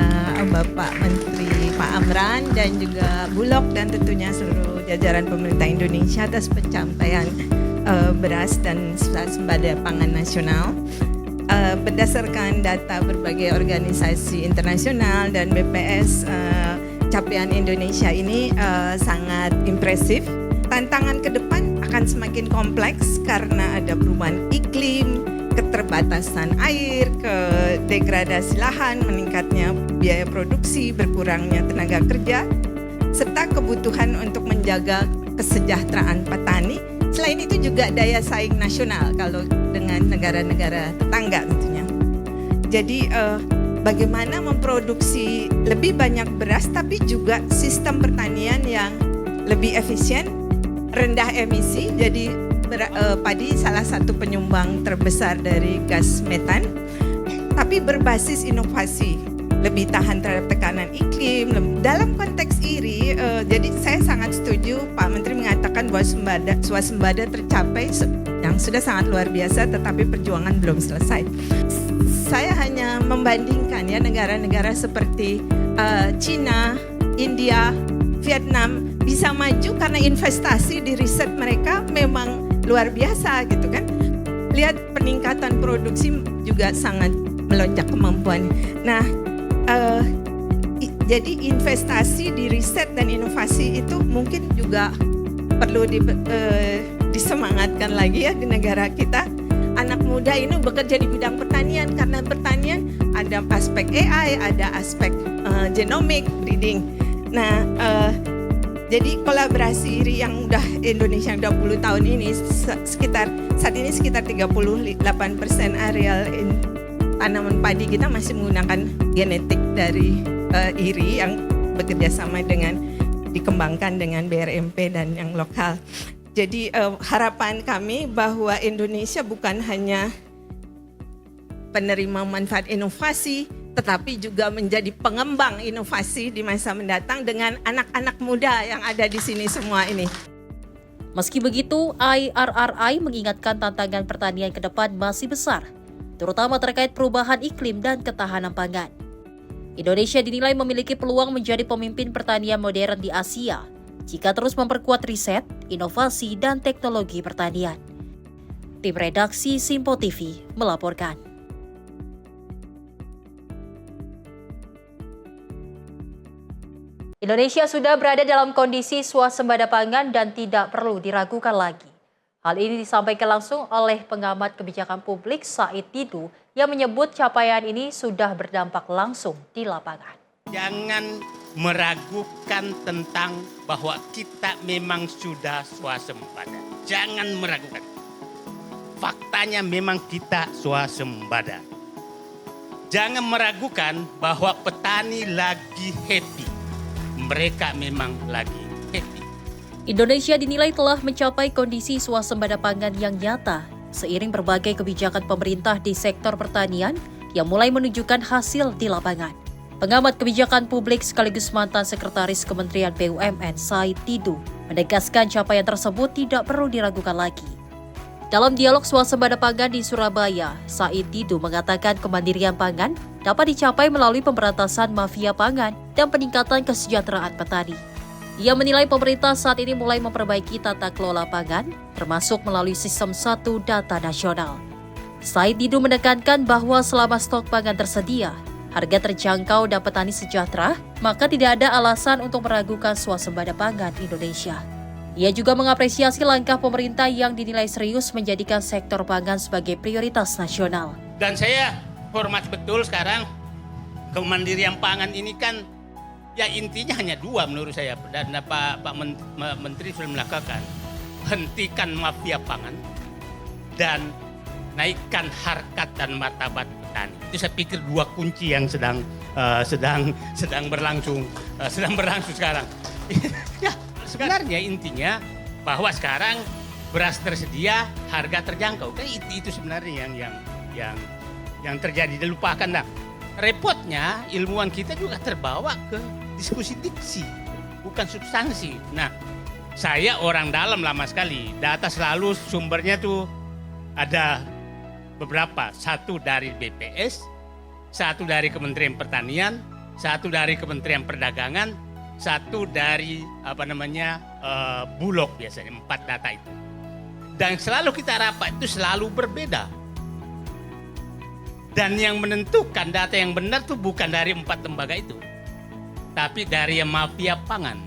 Bapak Menteri Pak Amran dan juga Bulog dan tentunya seluruh jajaran pemerintah Indonesia atas pencapaian beras dan swasembada pangan nasional. Berdasarkan data berbagai organisasi internasional dan BPS, capaian Indonesia ini sangat impresif. Tantangan ke depan akan semakin kompleks karena ada perubahan iklim, keterbatasan air, degradasi lahan, meningkatnya biaya produksi, berkurangnya tenaga kerja, serta kebutuhan untuk menjaga kesejahteraan petani. Selain itu juga daya saing nasional kalau dengan negara-negara tetangga tentunya. Jadi bagaimana memproduksi lebih banyak beras tapi juga sistem pertanian yang lebih efisien, rendah emisi, jadi padi salah satu penyumbang terbesar dari gas metan, tapi berbasis inovasi, lebih tahan terhadap tekanan iklim. Dalam konteks ini, jadi saya sangat setuju Pak Menteri mengatakan bahwa swasembada tercapai yang sudah sangat luar biasa, tetapi perjuangan belum selesai. Saya hanya membandingkan ya negara-negara seperti China, India, Vietnam bisa maju karena investasi di riset mereka memang luar biasa gitu kan. Lihat peningkatan produksi juga sangat melonjak kemampuan. Nah, jadi investasi di riset dan inovasi itu mungkin juga perlu disemangatkan lagi ya di negara kita. Anak muda ini bekerja di bidang pertanian karena pertanian ada aspek AI, ada aspek genomic breeding. Nah, jadi kolaborasi IRI yang udah Indonesia 20 tahun ini saat ini sekitar 38% areal tanaman padi kita masih menggunakan genetik dari IRI yang bekerja sama dengan dikembangkan dengan BRMP dan yang lokal. Jadi harapan kami bahwa Indonesia bukan hanya penerima manfaat inovasi, tetapi juga menjadi pengembang inovasi di masa mendatang dengan anak-anak muda yang ada di sini semua ini. Meski begitu, IRRI mengingatkan tantangan pertanian ke depan masih besar, terutama terkait perubahan iklim dan ketahanan pangan. Indonesia dinilai memiliki peluang menjadi pemimpin pertanian modern di Asia jika terus memperkuat riset, inovasi, dan teknologi pertanian. Tim redaksi Simpo TV melaporkan. Indonesia sudah berada dalam kondisi swasembada pangan dan tidak perlu diragukan lagi. Hal ini disampaikan langsung oleh pengamat kebijakan publik Said Didu yang menyebut capaian ini sudah berdampak langsung di lapangan. Jangan meragukan tentang bahwa kita memang sudah swasembada. Jangan meragukan. Faktanya memang kita swasembada. Jangan meragukan bahwa petani lagi happy. Mereka memang lagi happy. Indonesia dinilai telah mencapai kondisi swasembada pangan yang nyata seiring berbagai kebijakan pemerintah di sektor pertanian yang mulai menunjukkan hasil di lapangan. Pengamat kebijakan publik sekaligus mantan Sekretaris Kementerian BUMN Said Didu menegaskan capaian tersebut tidak perlu diragukan lagi. Dalam dialog swasembada pangan di Surabaya, Said Didu mengatakan kemandirian pangan dapat dicapai melalui pemberantasan mafia pangan dan peningkatan kesejahteraan petani. Ia menilai pemerintah saat ini mulai memperbaiki tata kelola pangan, termasuk melalui sistem satu data nasional. Said Didu menekankan bahwa selama stok pangan tersedia, harga terjangkau dan petani sejahtera, maka tidak ada alasan untuk meragukan swasembada pangan Indonesia. Ia juga mengapresiasi langkah pemerintah yang dinilai serius menjadikan sektor pangan sebagai prioritas nasional. Dan saya hormat betul sekarang kemandirian pangan ini kan ya intinya hanya dua menurut saya. Dan Pak Menteri sudah melakukan. Hentikan mafia pangan dan naikkan harkat dan martabat petani. Itu saya pikir dua kunci yang sedang berlangsung sekarang. Ya, sebenarnya intinya bahwa sekarang beras tersedia, harga terjangkau. Kan itu sebenarnya yang terjadi. Dilupakan. Nah, repotnya ilmuwan kita juga terbawa ke diskusi diksi, bukan substansi. Nah, saya orang dalam lama sekali. Data selalu sumbernya tuh ada beberapa. Satu dari BPS, satu dari Kementerian Pertanian, satu dari Kementerian Perdagangan, satu dari Bulog biasanya, 4 data itu. Dan selalu kita rapat itu selalu berbeda. Dan yang menentukan data yang benar itu bukan dari 4 lembaga itu, tapi dari yang mafia pangan.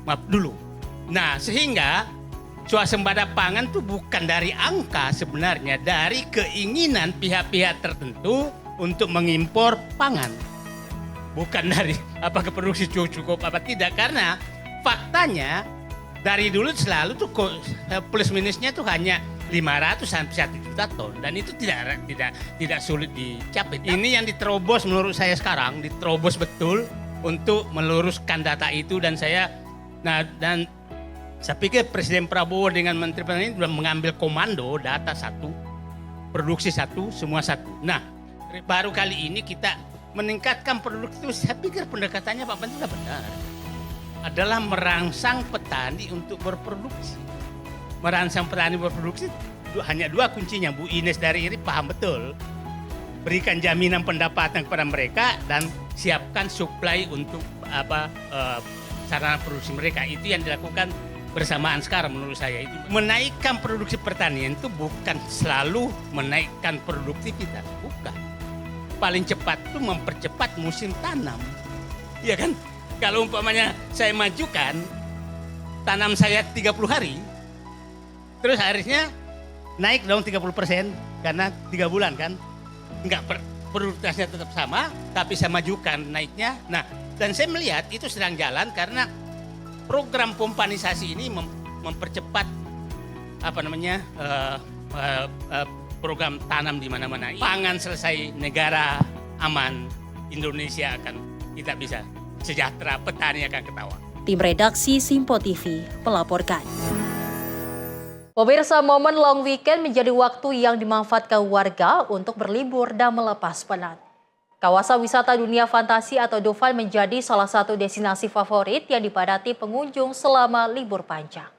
Maaf dulu. Nah, sehingga swasembada pangan itu bukan dari angka sebenarnya, dari keinginan pihak-pihak tertentu untuk mengimpor pangan. Bukan dari apakah produksi cukup apa tidak, karena faktanya dari dulu selalu tuh plus minusnya tuh hanya 500 sampai 1 juta ton, dan itu tidak sulit dicapai. Ini yang diterobos menurut saya sekarang, diterobos betul untuk meluruskan data itu, dan saya pikir Presiden Prabowo dengan Menteri Pertanian sudah mengambil komando data satu, produksi satu, semua satu. Nah, baru kali ini kita meningkatkan produksi itu. Saya pikir pendekatannya Pak Menteri sudah benar. Adalah merangsang petani untuk berproduksi. Merangsang petani berproduksi hanya 2 kuncinya. Bu Ines dari IRI paham betul. Berikan jaminan pendapatan kepada mereka dan siapkan suplai untuk sarana produksi mereka. Itu yang dilakukan bersamaan sekarang menurut saya. Itu menaikkan produksi pertanian itu bukan selalu menaikkan produktivitas, bukan. Paling cepat itu mempercepat musim tanam. Iya kan? Kalau umpamanya saya majukan tanam saya 30 hari, terus harusnya naik dong 30% karena 3 bulan kan. Enggak, produktivitasnya tetap sama, tapi saya majukan naiknya. Nah, dan saya melihat itu sedang jalan karena program pompanisasi ini mempercepat program tanam di mana-mana. Pangan selesai, negara aman, Indonesia akan kita bisa sejahtera, petani akan ketawa. Tim redaksi Simpo TV melaporkan. Pemirsa, momen long weekend menjadi waktu yang dimanfaatkan warga untuk berlibur dan melepas penat. Kawasan wisata dunia fantasi atau Dufan menjadi salah satu destinasi favorit yang dipadati pengunjung selama libur panjang.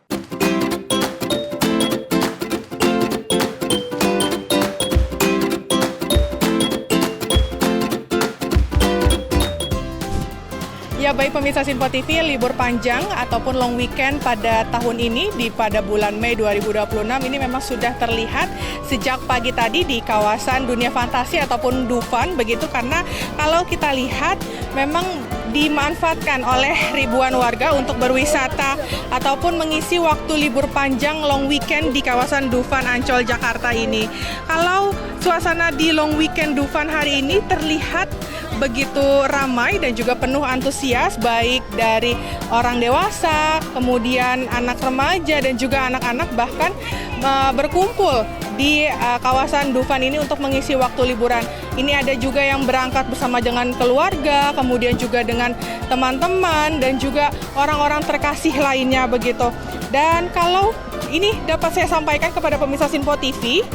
Ya baik pemirsa Sinpo TV, libur panjang ataupun long weekend pada tahun ini pada bulan Mei 2026 ini memang sudah terlihat sejak pagi tadi di kawasan dunia fantasi ataupun Dufan begitu, karena kalau kita lihat memang dimanfaatkan oleh ribuan warga untuk berwisata ataupun mengisi waktu libur panjang long weekend di kawasan Dufan Ancol Jakarta ini. Kalau suasana di long weekend Dufan hari ini terlihat begitu ramai dan juga penuh antusias, baik dari orang dewasa, kemudian anak remaja dan juga anak-anak bahkan berkumpul di kawasan Dufan ini untuk mengisi waktu liburan. Ini ada juga yang berangkat bersama dengan keluarga, kemudian juga dengan teman-teman dan juga orang-orang terkasih lainnya begitu. Dan kalau ini dapat saya sampaikan kepada pemirsa Sinpo TV,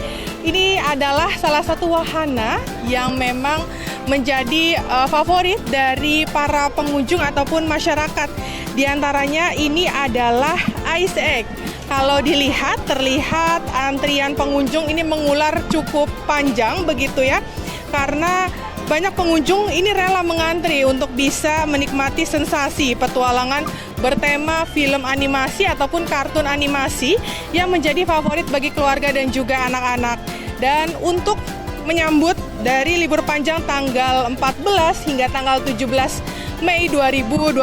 ini adalah salah satu wahana yang memang menjadi favorit dari para pengunjung ataupun masyarakat. Di antaranya ini adalah Ice Egg. Kalau dilihat, terlihat antrian pengunjung ini mengular cukup panjang begitu ya. Karena banyak pengunjung ini rela mengantri untuk bisa menikmati sensasi petualangan bertema film animasi ataupun kartun animasi yang menjadi favorit bagi keluarga dan juga anak-anak. Dan untuk menyambut dari libur panjang tanggal 14 hingga tanggal 17 Mei 2026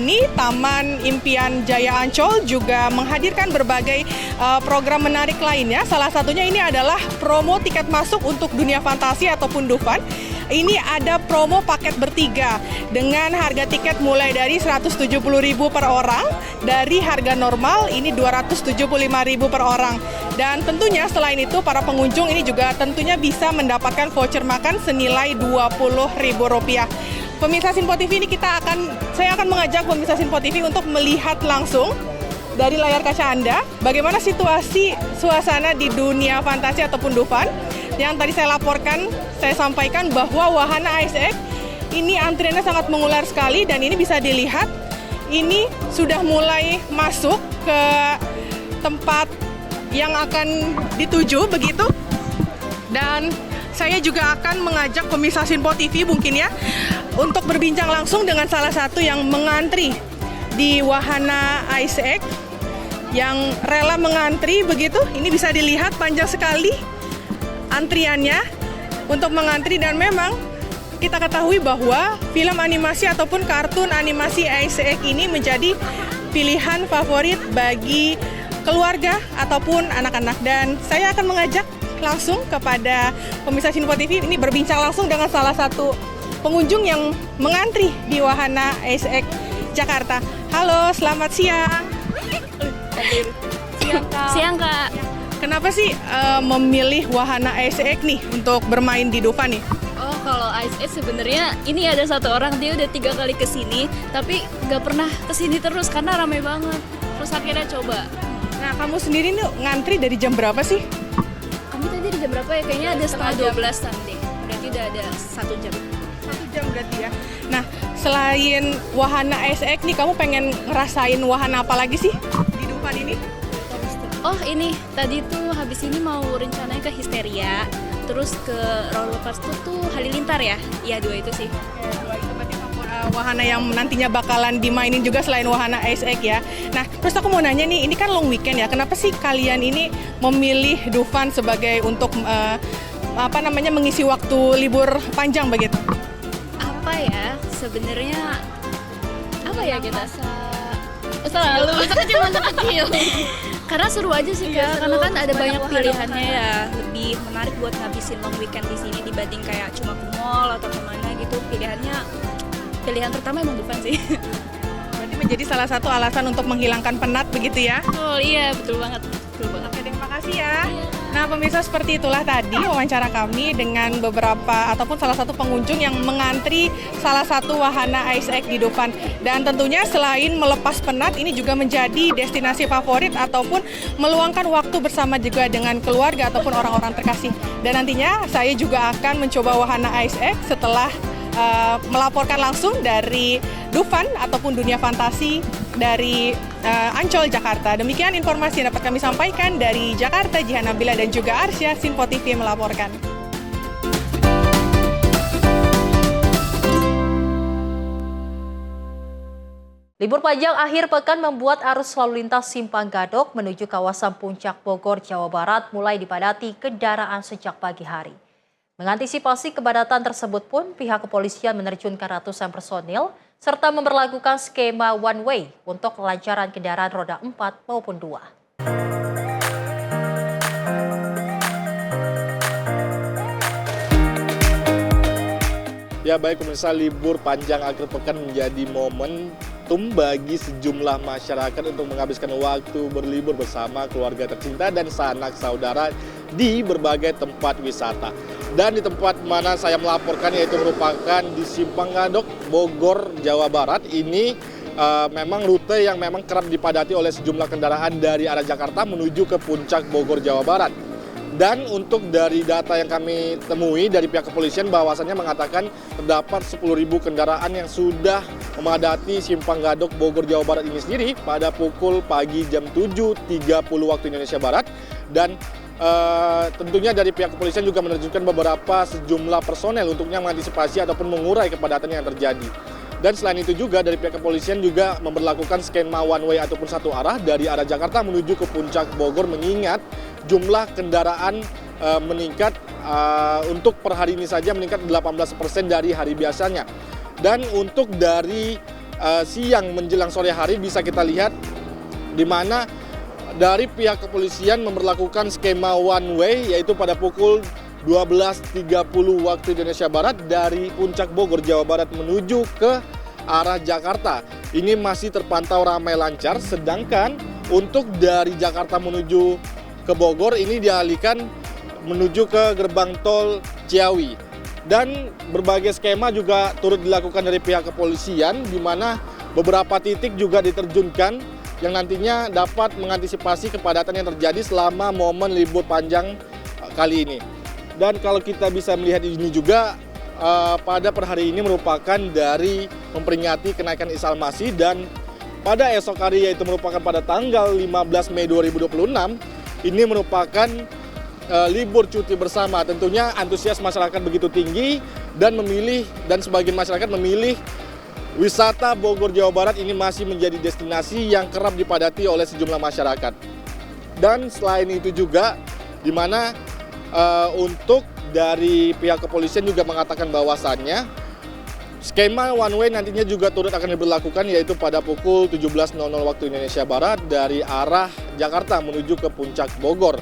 ini, Taman Impian Jaya Ancol juga menghadirkan berbagai program menarik lainnya. Salah satunya ini adalah promo tiket masuk untuk dunia fantasi ataupun Dufan. Ini ada promo paket bertiga dengan harga tiket mulai dari Rp170.000 per orang, dari harga normal ini Rp275.000 per orang. Dan tentunya selain itu para pengunjung ini juga tentunya bisa mendapatkan voucher makan senilai Rp20.000. Pemirsa Sinpo TV ini saya akan mengajak pemirsa Sinpo TV untuk melihat langsung dari layar kaca Anda bagaimana situasi suasana di dunia fantasi ataupun Dufan. Yang tadi saya laporkan, saya sampaikan bahwa wahana Ice Egg ini antriannya sangat mengular sekali dan ini bisa dilihat ini sudah mulai masuk ke tempat yang akan dituju begitu. Dan saya juga akan mengajak pemirsa Sinpo TV mungkin ya untuk berbincang langsung dengan salah satu yang mengantri di wahana Ice Egg, yang rela mengantri begitu. Ini bisa dilihat panjang sekali antriannya untuk mengantri, dan memang kita ketahui bahwa film animasi ataupun kartun animasi Ice Egg ini menjadi pilihan favorit bagi keluarga ataupun anak-anak. Dan saya akan mengajak langsung kepada pemirsa Sinpo TV ini berbincang langsung dengan salah satu pengunjung yang mengantri di wahana Ice Egg Jakarta. Halo, selamat siang. Siang, Kak. Siang, Kak. Kenapa sih memilih wahana Ice Egg nih untuk bermain di Dufan nih? Oh, kalau Ice Egg sebenarnya ini ada satu orang, dia udah 3 kali kesini, tapi nggak pernah kesini terus karena ramai banget. Terus akhirnya coba. Nah, kamu sendiri nih ngantri dari jam berapa sih? Kamu tadi di jam berapa ya? Kayaknya ada setengah 12 tadi. Berarti udah ada 1 jam. 1 jam berarti ya. Nah, selain wahana Ice Egg nih, kamu pengen ngerasain wahana apa lagi sih di Dufan ini? Oh ini, tadi tuh habis ini mau rencananya ke Histeria, terus ke roller coaster tuh Halilintar ya? Iya, 2 itu sih. Dua itu berarti wahana yang nantinya bakalan dimainin juga selain wahana Ice Egg ya. Nah, terus aku mau nanya nih, ini kan long weekend ya, kenapa sih kalian ini memilih Dufan sebagai untuk mengisi waktu libur panjang begitu? Apa ya, sebenarnya apa ya kita? Selalu masa kecil. Karena seru aja sih Kak, karena kan ada banyak pilihannya ya, lebih menarik buat ngabisin long weekend di sini dibanding kayak cuma ke mall atau kemana gitu. Pilihan pertama emang Dufan sih. Berarti menjadi salah satu alasan untuk menghilangkan penat begitu ya? Oh iya, betul banget. Oke, terima kasih ya. Iya. Nah, pemirsa, seperti itulah tadi wawancara kami dengan beberapa ataupun salah satu pengunjung yang mengantri salah satu wahana Ice Egg di Dufan. Dan tentunya selain melepas penat, ini juga menjadi destinasi favorit ataupun meluangkan waktu bersama juga dengan keluarga ataupun orang-orang terkasih. Dan nantinya saya juga akan mencoba wahana Ice Egg setelah melaporkan langsung dari Dufan ataupun dunia fantasi dari Ancol, Jakarta. Demikian informasi yang dapat kami sampaikan dari Jakarta. Jihan Nabila dan juga Arsya, Sinpo TV melaporkan. Libur panjang akhir pekan membuat arus lalu lintas Simpang Gadok menuju kawasan Puncak Bogor, Jawa Barat mulai dipadati kendaraan sejak pagi hari. Mengantisipasi kepadatan tersebut pun, pihak kepolisian menerjunkan ratusan personil serta memberlakukan skema one way untuk kelancaran kendaraan roda 4 maupun 2. Ya baik pemirsa, libur panjang akhir pekan menjadi momentum bagi sejumlah masyarakat untuk menghabiskan waktu berlibur bersama keluarga tercinta dan sanak saudara di berbagai tempat wisata. Dan di tempat mana saya melaporkan yaitu merupakan di Simpang Gadok, Bogor, Jawa Barat. Ini memang rute yang memang kerap dipadati oleh sejumlah kendaraan dari arah Jakarta menuju ke Puncak Bogor, Jawa Barat. Dan untuk dari data yang kami temui dari pihak kepolisian bahwasannya mengatakan terdapat 10.000 kendaraan yang sudah memadati Simpang Gadok Bogor Jawa Barat ini sendiri pada pukul pagi jam 7.30 waktu Indonesia Barat. Dan tentunya dari pihak kepolisian juga menerjunkan beberapa sejumlah personel untuknya mengantisipasi ataupun mengurai kepadatan yang terjadi. Dan selain itu juga dari pihak kepolisian juga memberlakukan skema one way ataupun satu arah dari arah Jakarta menuju ke Puncak Bogor, mengingat jumlah kendaraan meningkat untuk per hari ini saja meningkat 18% dari hari biasanya. Dan untuk dari siang menjelang sore hari bisa kita lihat di mana dari pihak kepolisian memberlakukan skema one way yaitu pada pukul 12.30 waktu Indonesia Barat dari Puncak Bogor, Jawa Barat menuju ke arah Jakarta. Ini masih terpantau ramai lancar, sedangkan untuk dari Jakarta menuju ke Bogor ini dialihkan menuju ke gerbang tol Ciawi. Dan berbagai skema juga turut dilakukan dari pihak kepolisian di mana beberapa titik juga diterjunkan yang nantinya dapat mengantisipasi kepadatan yang terjadi selama momen libur panjang kali ini. Dan kalau kita bisa melihat ini juga pada per hari ini merupakan dari memperingati kenaikan Isa Al-Masih, dan pada esok hari yaitu merupakan pada tanggal 15 Mei 2026 ini merupakan libur cuti bersama. Tentunya antusias masyarakat begitu tinggi dan sebagian masyarakat memilih wisata Bogor, Jawa Barat ini masih menjadi destinasi yang kerap dipadati oleh sejumlah masyarakat. Dan selain itu juga di mana untuk dari pihak kepolisian juga mengatakan bahwasannya skema one way nantinya juga turut akan diberlakukan yaitu pada pukul 17.00 waktu Indonesia Barat dari arah Jakarta menuju ke Puncak Bogor.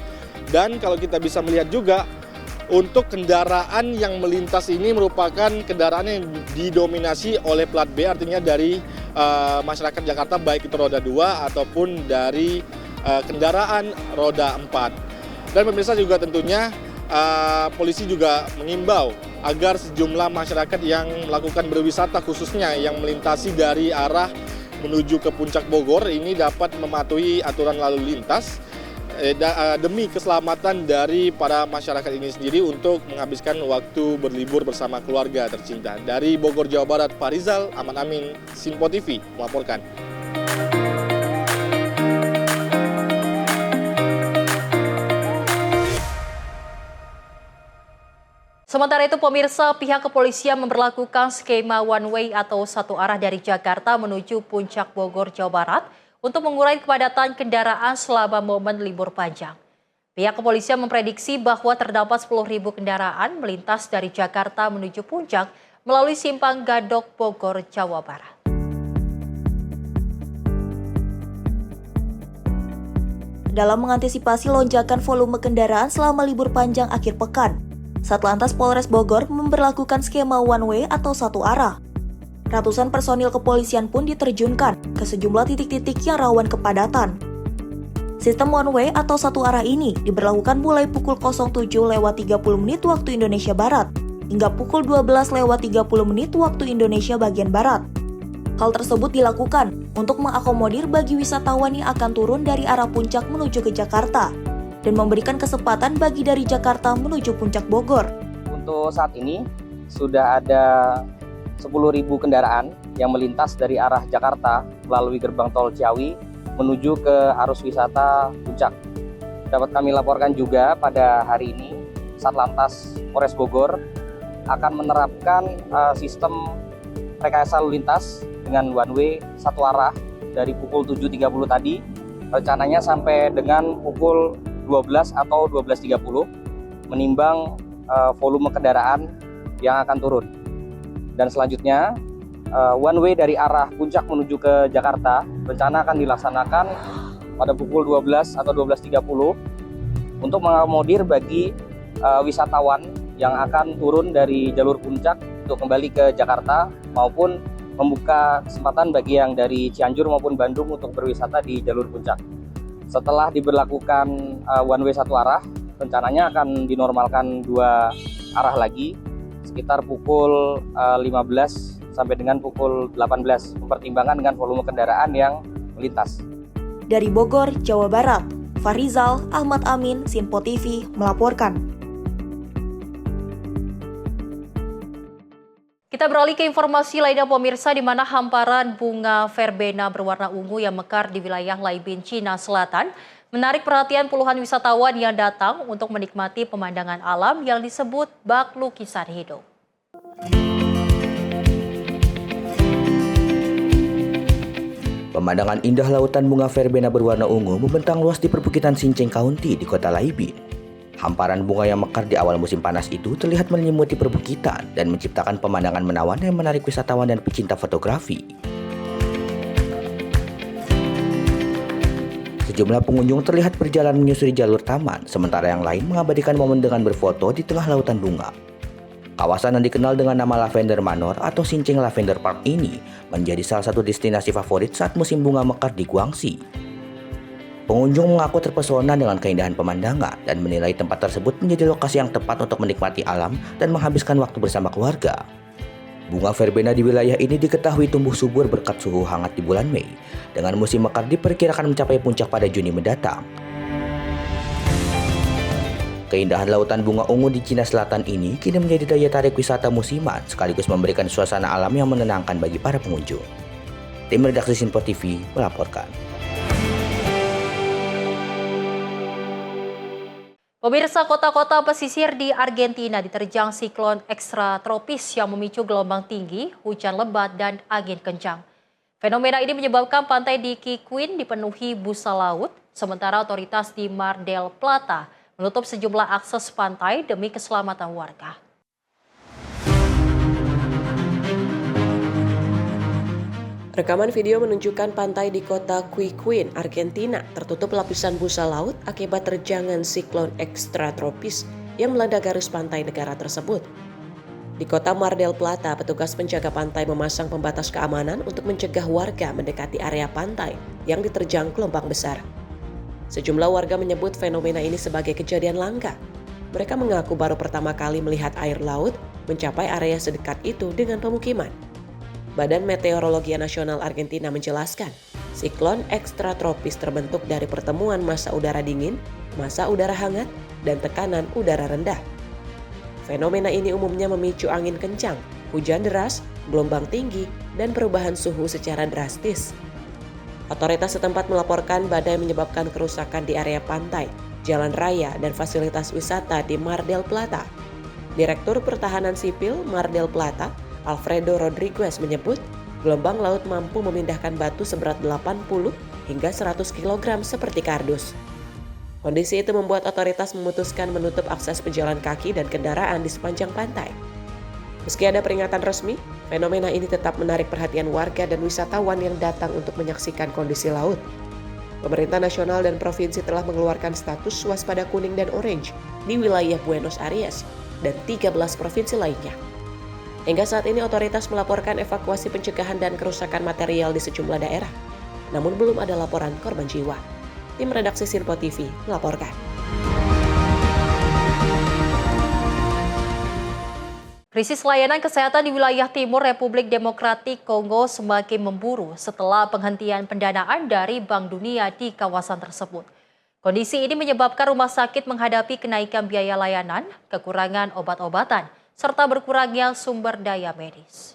Dan kalau kita bisa melihat juga untuk kendaraan yang melintas ini merupakan kendaraan yang didominasi oleh plat B, artinya dari masyarakat Jakarta baik itu roda 2 ataupun dari kendaraan roda 4. Dan pemirsa juga tentunya polisi juga mengimbau agar sejumlah masyarakat yang melakukan berwisata khususnya yang melintasi dari arah menuju ke Puncak Bogor ini dapat mematuhi aturan lalu lintas demi keselamatan dari para masyarakat ini sendiri untuk menghabiskan waktu berlibur bersama keluarga tercinta. Dari Bogor, Jawa Barat, Farizal Ahmad Amin, Sinpo TV melaporkan. Sementara itu pemirsa, pihak kepolisian memberlakukan skema one way atau satu arah dari Jakarta menuju Puncak Bogor, Jawa Barat untuk mengurai kepadatan kendaraan selama momen libur panjang. Pihak kepolisian memprediksi bahwa terdapat 10.000 kendaraan melintas dari Jakarta menuju Puncak melalui Simpang Gadok, Bogor, Jawa Barat. Dalam mengantisipasi lonjakan volume kendaraan selama libur panjang akhir pekan, Satlantas Polres Bogor memberlakukan skema one way atau satu arah. Ratusan personil kepolisian pun diterjunkan ke sejumlah titik-titik yang rawan kepadatan. Sistem one way atau satu arah ini diberlakukan mulai pukul 07.30 waktu Indonesia Barat hingga pukul 12.30 waktu Indonesia bagian Barat. Hal tersebut dilakukan untuk mengakomodir bagi wisatawan yang akan turun dari arah Puncak menuju ke Jakarta dan memberikan kesempatan bagi dari Jakarta menuju Puncak Bogor. Untuk saat ini sudah ada 10.000 kendaraan yang melintas dari arah Jakarta melalui gerbang tol Ciawi menuju ke arus wisata Puncak. Dapat kami laporkan juga pada hari ini Satlantas Polres Bogor akan menerapkan sistem rekayasa lalu lintas dengan one way satu arah dari pukul 7.30 tadi, rencananya sampai dengan pukul 12 atau 12.30 menimbang volume kendaraan yang akan turun. Dan selanjutnya one way dari arah Puncak menuju ke Jakarta rencana akan dilaksanakan pada pukul 12 atau 12.30 untuk mengakomodir bagi wisatawan yang akan turun dari jalur Puncak untuk kembali ke Jakarta maupun membuka kesempatan bagi yang dari Cianjur maupun Bandung untuk berwisata di jalur Puncak. Setelah diberlakukan one way satu arah, rencananya akan dinormalkan dua arah lagi sekitar pukul 15 sampai dengan pukul 18, mempertimbangkan dengan volume kendaraan yang melintas. Dari Bogor, Jawa Barat, Farizal Ahmad Amin, Sinpo TV melaporkan. Kita beralih ke informasi lainnya pemirsa, di mana hamparan bunga verbena berwarna ungu yang mekar di wilayah Laibin, Cina Selatan menarik perhatian puluhan wisatawan yang datang untuk menikmati pemandangan alam yang disebut bak lukisan hidup. Pemandangan indah lautan bunga verbena berwarna ungu membentang luas di perbukitan Sinceng County di kota Laibin. Hamparan bunga yang mekar di awal musim panas itu terlihat menyelimuti perbukitan dan menciptakan pemandangan menawan yang menarik wisatawan dan pecinta fotografi. Sejumlah pengunjung terlihat berjalan menyusuri jalur taman, sementara yang lain mengabadikan momen dengan berfoto di tengah lautan bunga. Kawasan yang dikenal dengan nama Lavender Manor atau Sinceng Lavender Park ini menjadi salah satu destinasi favorit saat musim bunga mekar di Guangxi. Pengunjung mengaku terpesona dengan keindahan pemandangan dan menilai tempat tersebut menjadi lokasi yang tepat untuk menikmati alam dan menghabiskan waktu bersama keluarga. Bunga verbena di wilayah ini diketahui tumbuh subur berkat suhu hangat di bulan Mei, dengan musim mekar diperkirakan mencapai puncak pada Juni mendatang. Keindahan lautan bunga ungu di Cina Selatan ini kini menjadi daya tarik wisata musiman sekaligus memberikan suasana alam yang menenangkan bagi para pengunjung. Tim redaksi Sinpo TV melaporkan. Pemirsa, kota-kota pesisir di Argentina diterjang siklon ekstratropis yang memicu gelombang tinggi, hujan lebat, dan angin kencang. Fenomena ini menyebabkan pantai di Queiquén dipenuhi busa laut, sementara otoritas di Mar del Plata menutup sejumlah akses pantai demi keselamatan warga. Rekaman video menunjukkan pantai di kota Queiquén, Argentina, tertutup lapisan busa laut akibat terjangan siklon ekstratropis yang melanda garis pantai negara tersebut. Di kota Mar del Plata, petugas penjaga pantai memasang pembatas keamanan untuk mencegah warga mendekati area pantai yang diterjang gelombang besar. Sejumlah warga menyebut fenomena ini sebagai kejadian langka. Mereka mengaku baru pertama kali melihat air laut mencapai area sedekat itu dengan pemukiman. Badan Meteorologi Nasional Argentina menjelaskan, siklon ekstratropis terbentuk dari pertemuan massa udara dingin, massa udara hangat, dan tekanan udara rendah. Fenomena ini umumnya memicu angin kencang, hujan deras, gelombang tinggi, dan perubahan suhu secara drastis. Otoritas setempat melaporkan badai menyebabkan kerusakan di area pantai, jalan raya, dan fasilitas wisata di Mar del Plata. Direktur Pertahanan Sipil Mar del Plata, Alfredo Rodriguez menyebut, gelombang laut mampu memindahkan batu seberat 80 hingga 100 kg seperti kardus. Kondisi itu membuat otoritas memutuskan menutup akses pejalan kaki dan kendaraan di sepanjang pantai. Meski ada peringatan resmi, fenomena ini tetap menarik perhatian warga dan wisatawan yang datang untuk menyaksikan kondisi laut. Pemerintah nasional dan provinsi telah mengeluarkan status waspada kuning dan orange di wilayah Buenos Aires dan 13 provinsi lainnya. Hingga saat ini otoritas melaporkan evakuasi pencegahan dan kerusakan material di sejumlah daerah, namun belum ada laporan korban jiwa. Tim Redaksi Sinpo TV melaporkan. Krisis layanan kesehatan di wilayah timur Republik Demokratik Kongo semakin memburu setelah penghentian pendanaan dari Bank Dunia di kawasan tersebut. Kondisi ini menyebabkan rumah sakit menghadapi kenaikan biaya layanan, kekurangan obat-obatan, serta berkurangnya sumber daya medis.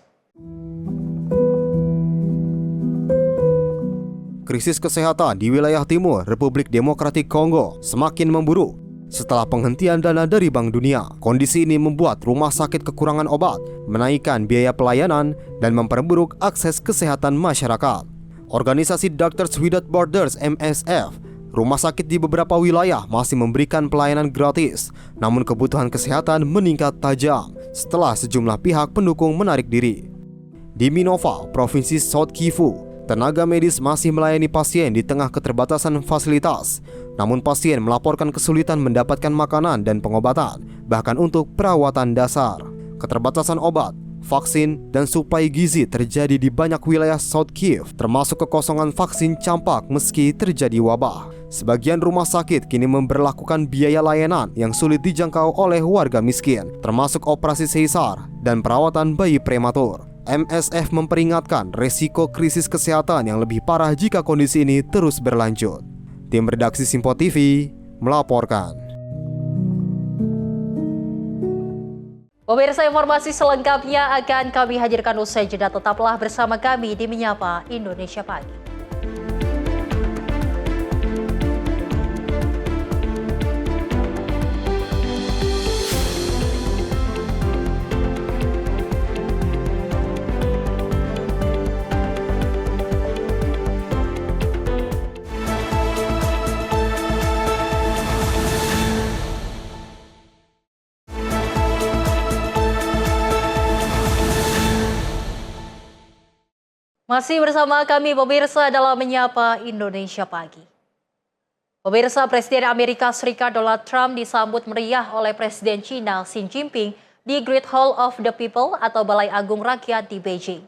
Krisis kesehatan di wilayah timur Republik Demokratik Kongo semakin memburuk. Setelah penghentian dana dari Bank Dunia, kondisi ini membuat rumah sakit kekurangan obat, menaikkan biaya pelayanan, dan memperburuk akses kesehatan masyarakat. Organisasi Doctors Without Borders (MSF), rumah sakit di beberapa wilayah masih memberikan pelayanan gratis, namun kebutuhan kesehatan meningkat tajam setelah sejumlah pihak pendukung menarik diri. Di Minova, Provinsi South Kivu, tenaga medis masih melayani pasien di tengah keterbatasan fasilitas. Namun pasien melaporkan kesulitan mendapatkan makanan dan pengobatan, bahkan untuk perawatan dasar. Keterbatasan obat, vaksin, dan suplai gizi terjadi di banyak wilayah South Kivu, termasuk kekosongan vaksin campak meski terjadi wabah. Sebagian rumah sakit kini memberlakukan biaya layanan yang sulit dijangkau oleh warga miskin, termasuk operasi sesar dan perawatan bayi prematur. MSF memperingatkan resiko krisis kesehatan yang lebih parah jika kondisi ini terus berlanjut. Tim Redaksi Sinpo TV melaporkan. Pemirsa, informasi selengkapnya akan kami hadirkan usai jeda. Tetaplah bersama kami di Menyapa Indonesia Pagi. Masih bersama kami pemirsa dalam Menyapa Indonesia Pagi. Pemirsa, Presiden Amerika Serikat Donald Trump disambut meriah oleh Presiden China Xi Jinping di Great Hall of the People atau Balai Agung Rakyat di Beijing.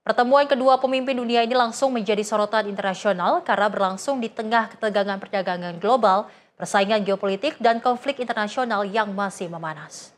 Pertemuan kedua pemimpin dunia ini langsung menjadi sorotan internasional karena berlangsung di tengah ketegangan perdagangan global, persaingan geopolitik, dan konflik internasional yang masih memanas.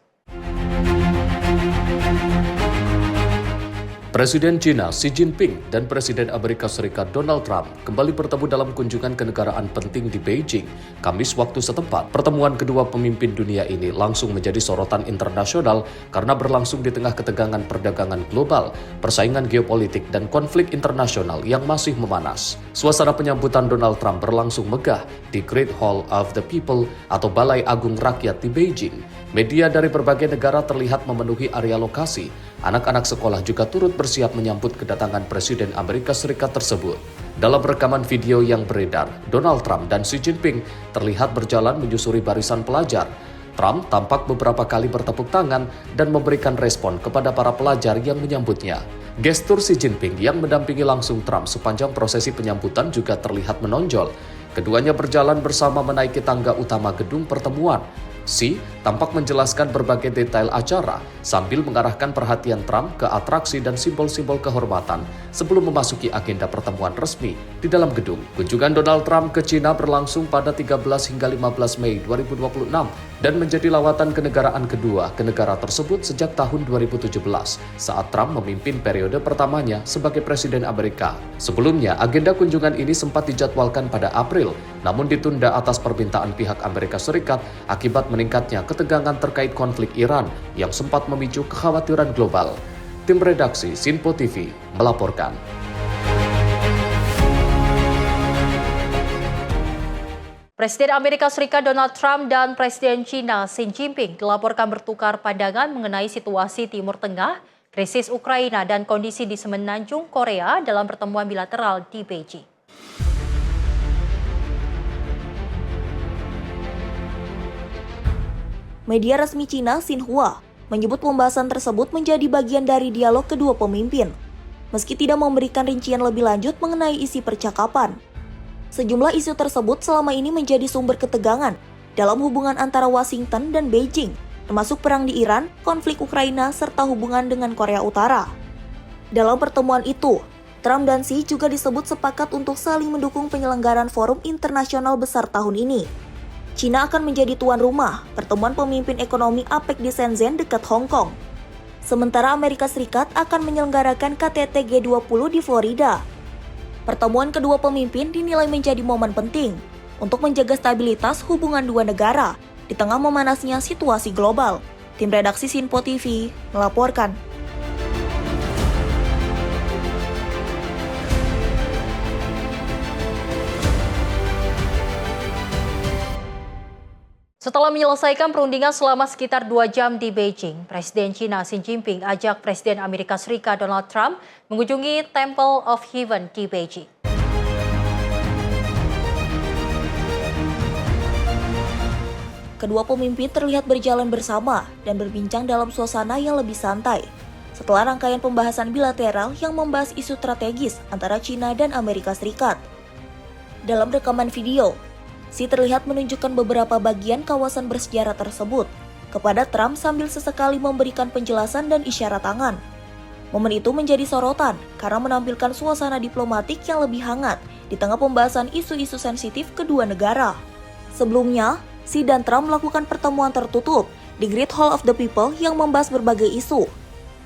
Presiden China Xi Jinping dan Presiden Amerika Serikat Donald Trump kembali bertemu dalam kunjungan kenegaraan penting di Beijing, Kamis waktu setempat. Pertemuan kedua pemimpin dunia ini langsung menjadi sorotan internasional karena berlangsung di tengah ketegangan perdagangan global, persaingan geopolitik, dan konflik internasional yang masih memanas. Suasana penyambutan Donald Trump berlangsung megah di Great Hall of the People atau Balai Agung Rakyat di Beijing. Media dari berbagai negara terlihat memenuhi area lokasi. Anak-anak sekolah juga turut bersiap menyambut kedatangan Presiden Amerika Serikat tersebut. Dalam rekaman video yang beredar, Donald Trump dan Xi Jinping terlihat berjalan menyusuri barisan pelajar. Trump tampak beberapa kali bertepuk tangan dan memberikan respon kepada para pelajar yang menyambutnya. Gestur Xi Jinping yang mendampingi langsung Trump sepanjang prosesi penyambutan juga terlihat menonjol. Keduanya berjalan bersama menaiki tangga utama gedung pertemuan. Xi tampak menjelaskan berbagai detail acara sambil mengarahkan perhatian Trump ke atraksi dan simbol-simbol kehormatan sebelum memasuki agenda pertemuan resmi di dalam gedung. Kunjungan Donald Trump ke China berlangsung pada 13 hingga 15 Mei 2026 dan menjadi lawatan kenegaraan kedua ke negara tersebut sejak tahun 2017 saat Trump memimpin periode pertamanya sebagai Presiden Amerika. Sebelumnya, agenda kunjungan ini sempat dijadwalkan pada April, namun ditunda atas permintaan pihak Amerika Serikat akibat meningkatnya ketegangan terkait konflik Iran yang sempat memicu kekhawatiran global. Tim Redaksi Sinpo TV melaporkan. Presiden Amerika Serikat Donald Trump dan Presiden China Xi Jinping dilaporkan bertukar pandangan mengenai situasi Timur Tengah, krisis Ukraina, dan kondisi di Semenanjung Korea dalam pertemuan bilateral di Beijing. Media resmi Cina Xinhua menyebut pembahasan tersebut menjadi bagian dari dialog kedua pemimpin, meski tidak memberikan rincian lebih lanjut mengenai isi percakapan. Sejumlah isu tersebut selama ini menjadi sumber ketegangan dalam hubungan antara Washington dan Beijing, termasuk perang di Iran, konflik Ukraina, serta hubungan dengan Korea Utara. Dalam pertemuan itu, Trump dan Xi juga disebut sepakat untuk saling mendukung penyelenggaraan forum internasional besar tahun ini. China akan menjadi tuan rumah pertemuan pemimpin ekonomi APEC di Shenzhen dekat Hong Kong. Sementara Amerika Serikat akan menyelenggarakan KTT G20 di Florida. Pertemuan kedua pemimpin dinilai menjadi momen penting untuk menjaga stabilitas hubungan dua negara di tengah memanasnya situasi global. Tim redaksi Sinpo TV melaporkan. Setelah menyelesaikan perundingan selama sekitar 2 jam di Beijing, Presiden China Xi Jinping ajak Presiden Amerika Serikat Donald Trump mengunjungi Temple of Heaven di Beijing. Kedua pemimpin terlihat berjalan bersama dan berbincang dalam suasana yang lebih santai. Setelah rangkaian pembahasan bilateral yang membahas isu strategis antara China dan Amerika Serikat. Dalam rekaman video, Xi terlihat menunjukkan beberapa bagian kawasan bersejarah tersebut kepada Trump sambil sesekali memberikan penjelasan dan isyarat tangan. Momen itu menjadi sorotan karena menampilkan suasana diplomatik yang lebih hangat di tengah pembahasan isu-isu sensitif kedua negara. Sebelumnya, Xi dan Trump melakukan pertemuan tertutup di Great Hall of the People yang membahas berbagai isu,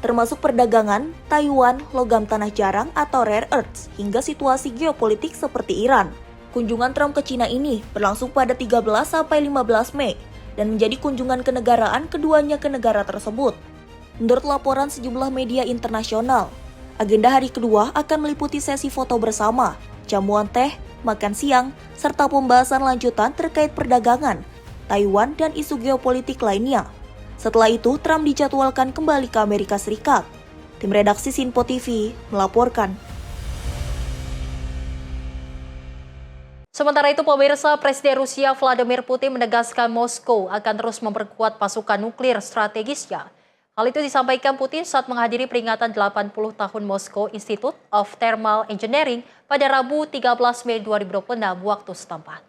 termasuk perdagangan, Taiwan, logam tanah jarang atau rare earths, hingga situasi geopolitik seperti Iran. Kunjungan Trump ke China ini berlangsung pada 13 sampai 15 Mei dan menjadi kunjungan kenegaraan keduanya ke negara tersebut. Menurut laporan sejumlah media internasional, agenda hari kedua akan meliputi sesi foto bersama, jamuan teh, makan siang, serta pembahasan lanjutan terkait perdagangan, Taiwan, dan isu geopolitik lainnya. Setelah itu, Trump dijadwalkan kembali ke Amerika Serikat. Tim redaksi Sinpo TV melaporkan. Sementara itu, pemirsa, Presiden Rusia Vladimir Putin menegaskan Moskow akan terus memperkuat pasukan nuklir strategisnya. Hal itu disampaikan Putin saat menghadiri peringatan 80 tahun Moscow Institute of Thermal Engineering pada Rabu 13 Mei 2026 waktu setempat.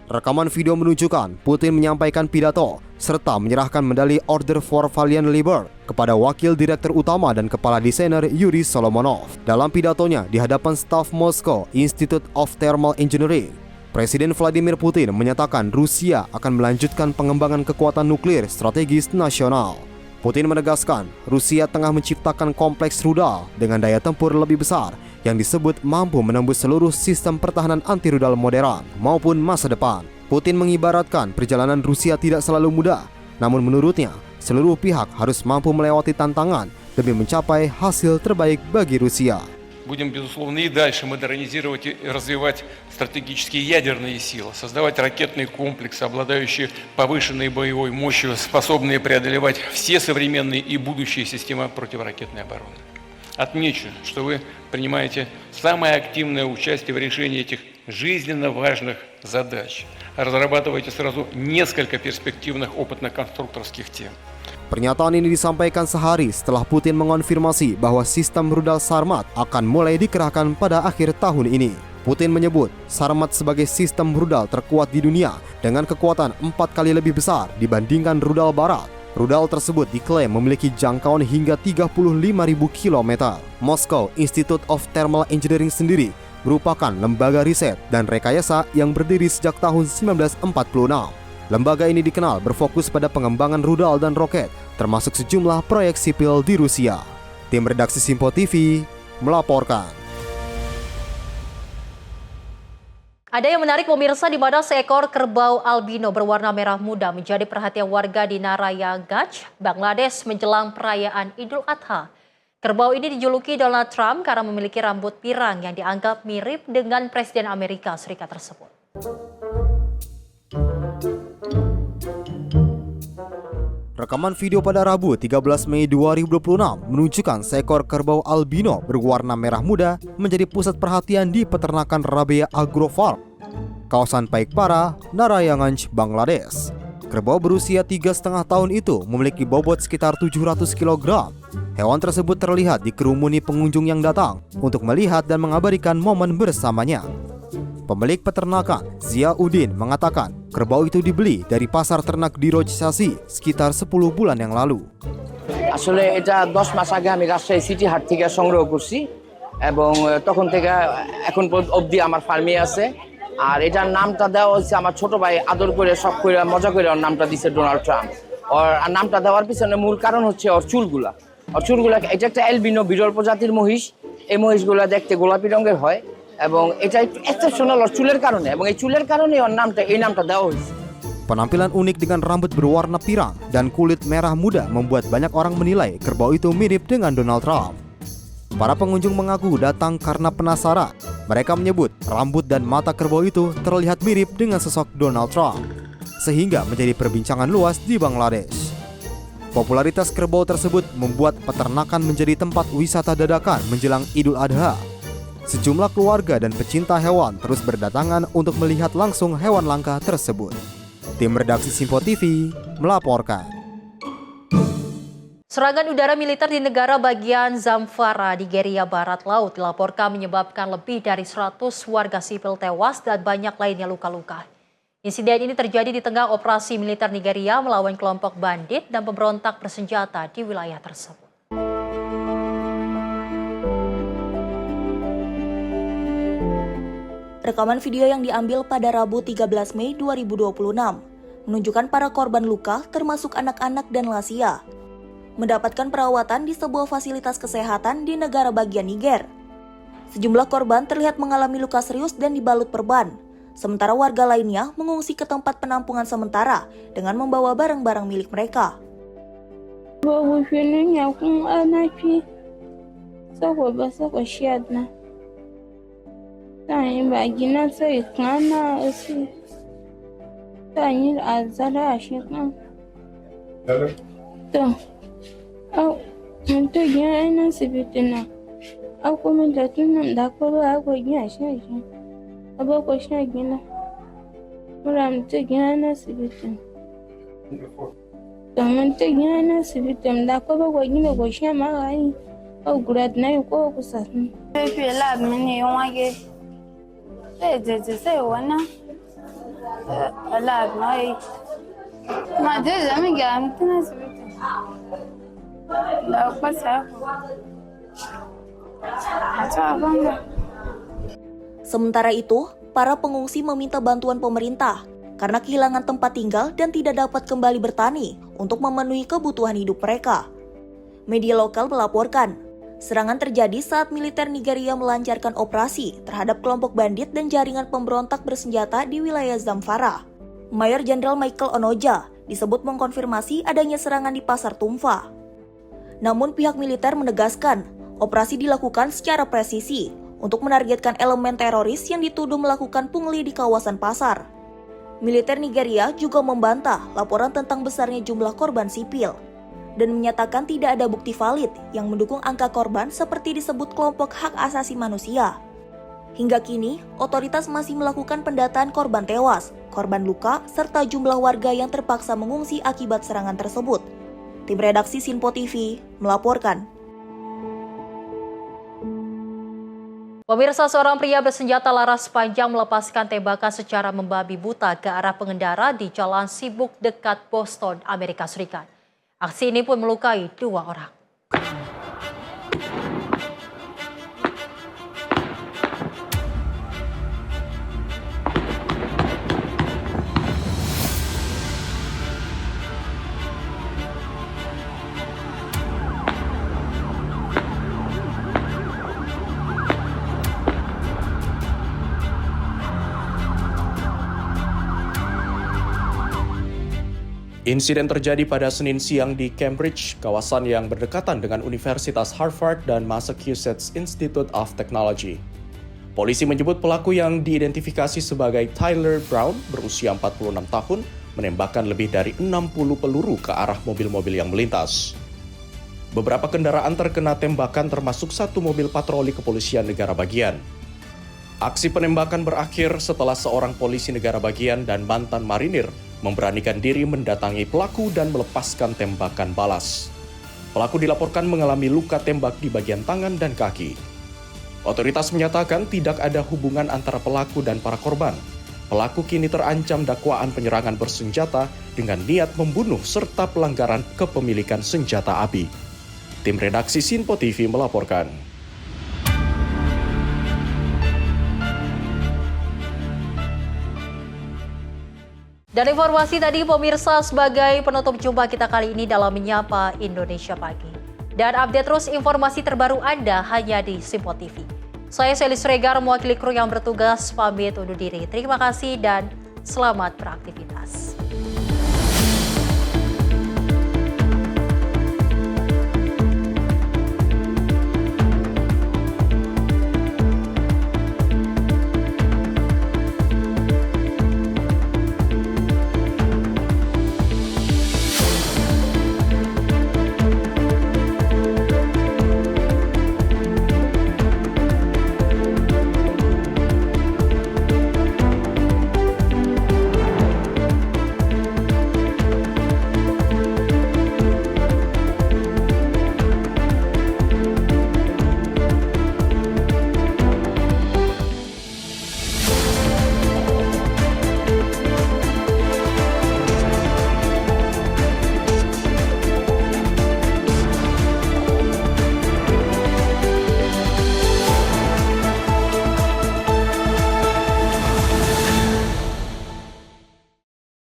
Rekaman video menunjukkan Putin menyampaikan pidato serta menyerahkan medali Order for Valiant Labor kepada Wakil Direktur Utama dan Kepala Desainer Yuri Solomonov. Dalam pidatonya di hadapan staf Moscow Institute of Thermal Engineering, Presiden Vladimir Putin menyatakan Rusia akan melanjutkan pengembangan kekuatan nuklir strategis nasional. Putin menegaskan Rusia tengah menciptakan kompleks rudal dengan daya tempur lebih besar yang disebut mampu menembus seluruh sistem pertahanan anti-rudal modern maupun masa depan. Putin mengibaratkan perjalanan Rusia tidak selalu mudah, namun menurutnya seluruh pihak harus mampu melewati tantangan demi mencapai hasil terbaik bagi Rusia. Будем, безусловно, и дальше модернизировать и развивать стратегические ядерные силы, создавать ракетные комплексы, обладающие повышенной боевой мощью, способные преодолевать все современные и будущие системы противоракетной обороны. Отмечу, что вы принимаете самое активное участие в решении этих жизненно важных задач. Разрабатываете сразу несколько перспективных опытно-конструкторских тем. Pernyataan ini disampaikan sehari setelah Putin mengonfirmasi bahwa sistem rudal Sarmat akan mulai dikerahkan pada akhir tahun ini. Putin menyebut Sarmat sebagai sistem rudal terkuat di dunia dengan kekuatan 4 kali lebih besar dibandingkan rudal barat. Rudal tersebut diklaim memiliki jangkauan hingga 35.000 km. Moscow Institute of Thermal Engineering sendiri merupakan lembaga riset dan rekayasa yang berdiri sejak tahun 1946. Lembaga ini dikenal berfokus pada pengembangan rudal dan roket, termasuk sejumlah proyek sipil di Rusia. Tim redaksi Sinpo TV melaporkan. Ada yang menarik pemirsa, di mana seekor kerbau albino berwarna merah muda menjadi perhatian warga di Narayanganj, Bangladesh menjelang perayaan Idul Adha. Kerbau ini dijuluki Donald Trump karena memiliki rambut pirang yang dianggap mirip dengan Presiden Amerika Serikat tersebut. Rekaman video pada Rabu 13 Mei 2026 menunjukkan seekor kerbau albino berwarna merah muda menjadi pusat perhatian di peternakan Rabea Agro Farm, kawasan Paikpara, Narayanganj, Bangladesh. Kerbau berusia 3,5 tahun itu memiliki bobot sekitar 700 kg. Hewan tersebut terlihat dikerumuni pengunjung yang datang untuk melihat dan mengabadikan momen bersamanya. Pemilik peternakan, Ziauddin, mengatakan kerbau itu dibeli dari pasar ternak di Rojsasi sekitar 10 bulan yang lalu. আসলে এটা 10 মাস আগে আমি রাজশাহী সিটি হাট থেকে সংগ্রহ করছি এবং তখন থেকে এখন অবধি আমার ফার্মে আছে। আর এটার নামটা দেওয়া হয়েছে আমার ছোট ভাই আদর করে সব করে মজা করে ওর নামটা দিছে ডোনাল্ড ট্রাম্প। ওর নামটা দেওয়ার পিছনে মূল কারণ হচ্ছে ওর চুলগুলা। এটা একটা অ্যালবিনো বিরল প্রজাতির মহিষ। এই মহিষগুলা দেখতে গোলাপি রঙের হয় এবং এটা একটু এক্সেপশনাল ওর চুলের কারণে, এবং এই চুলের কারণে ওর এই নামটা দেওয়া হয়েছে। Penampilan unik dengan rambut berwarna pirang dan kulit merah muda membuat banyak orang menilai kerbau itu mirip dengan Donald Trump. Para pengunjung mengaku datang karena penasaran. Mereka menyebut rambut dan mata kerbau itu terlihat mirip dengan sosok Donald Trump, sehingga menjadi perbincangan luas di Bangladesh. Popularitas kerbau tersebut membuat peternakan menjadi tempat wisata dadakan menjelang Idul Adha. Sejumlah keluarga dan pecinta hewan terus berdatangan untuk melihat langsung hewan langka tersebut. Tim redaksi Simpo TV melaporkan. Serangan udara militer di negara bagian Zamfara, Nigeria Barat Laut dilaporkan menyebabkan lebih dari 100 warga sipil tewas dan banyak lainnya luka-luka. Insiden ini terjadi di tengah operasi militer Nigeria melawan kelompok bandit dan pemberontak bersenjata di wilayah tersebut. Rekaman video yang diambil pada Rabu 13 Mei 2026 menunjukkan para korban luka termasuk anak-anak dan lansia mendapatkan perawatan di sebuah fasilitas kesehatan di negara bagian Niger. Sejumlah korban terlihat mengalami luka serius dan dibalut perban, sementara warga lainnya mengungsi ke tempat penampungan sementara dengan membawa barang-barang milik mereka. Sementara itu, para pengungsi meminta bantuan pemerintah karena kehilangan tempat tinggal dan tidak dapat kembali bertani untuk memenuhi kebutuhan hidup mereka. Media lokal melaporkan, serangan terjadi saat militer Nigeria melancarkan operasi terhadap kelompok bandit dan jaringan pemberontak bersenjata di wilayah Zamfara. Mayor Jenderal Michael Onoja disebut mengkonfirmasi adanya serangan di Pasar Tumfa. Namun pihak militer menegaskan, operasi dilakukan secara presisi untuk menargetkan elemen teroris yang dituduh melakukan pungli di kawasan pasar. Militer Nigeria juga membantah laporan tentang besarnya jumlah korban sipil dan menyatakan tidak ada bukti valid yang mendukung angka korban seperti disebut kelompok hak asasi manusia. Hingga kini, otoritas masih melakukan pendataan korban tewas, korban luka, serta jumlah warga yang terpaksa mengungsi akibat serangan tersebut. Tim redaksi Simpo TV melaporkan. Pemirsa, seorang pria bersenjata laras panjang melepaskan tembakan secara membabi buta ke arah pengendara di jalan sibuk dekat Boston, Amerika Serikat. Aksi ini pun melukai 2 orang. Insiden terjadi pada Senin siang di Cambridge, kawasan yang berdekatan dengan Universitas Harvard dan Massachusetts Institute of Technology. Polisi menyebut pelaku yang diidentifikasi sebagai Tyler Brown berusia 46 tahun menembakkan lebih dari 60 peluru ke arah mobil-mobil yang melintas. Beberapa kendaraan terkena tembakan termasuk satu mobil patroli kepolisian negara bagian. Aksi penembakan berakhir setelah seorang polisi negara bagian dan mantan marinir memberanikan diri mendatangi pelaku dan melepaskan tembakan balas. Pelaku dilaporkan mengalami luka tembak di bagian tangan dan kaki. Otoritas menyatakan tidak ada hubungan antara pelaku dan para korban. Pelaku kini terancam dakwaan penyerangan bersenjata dengan niat membunuh serta pelanggaran kepemilikan senjata api. Tim redaksi Sinpo TV melaporkan. Dan informasi tadi pemirsa sebagai penutup jumpa kita kali ini dalam Menyapa Indonesia Pagi. Dan update terus informasi terbaru Anda hanya di Sinpo TV. Saya Selis Regar, mewakili kru yang bertugas, pamit undur diri. Terima kasih dan selamat beraktivitas.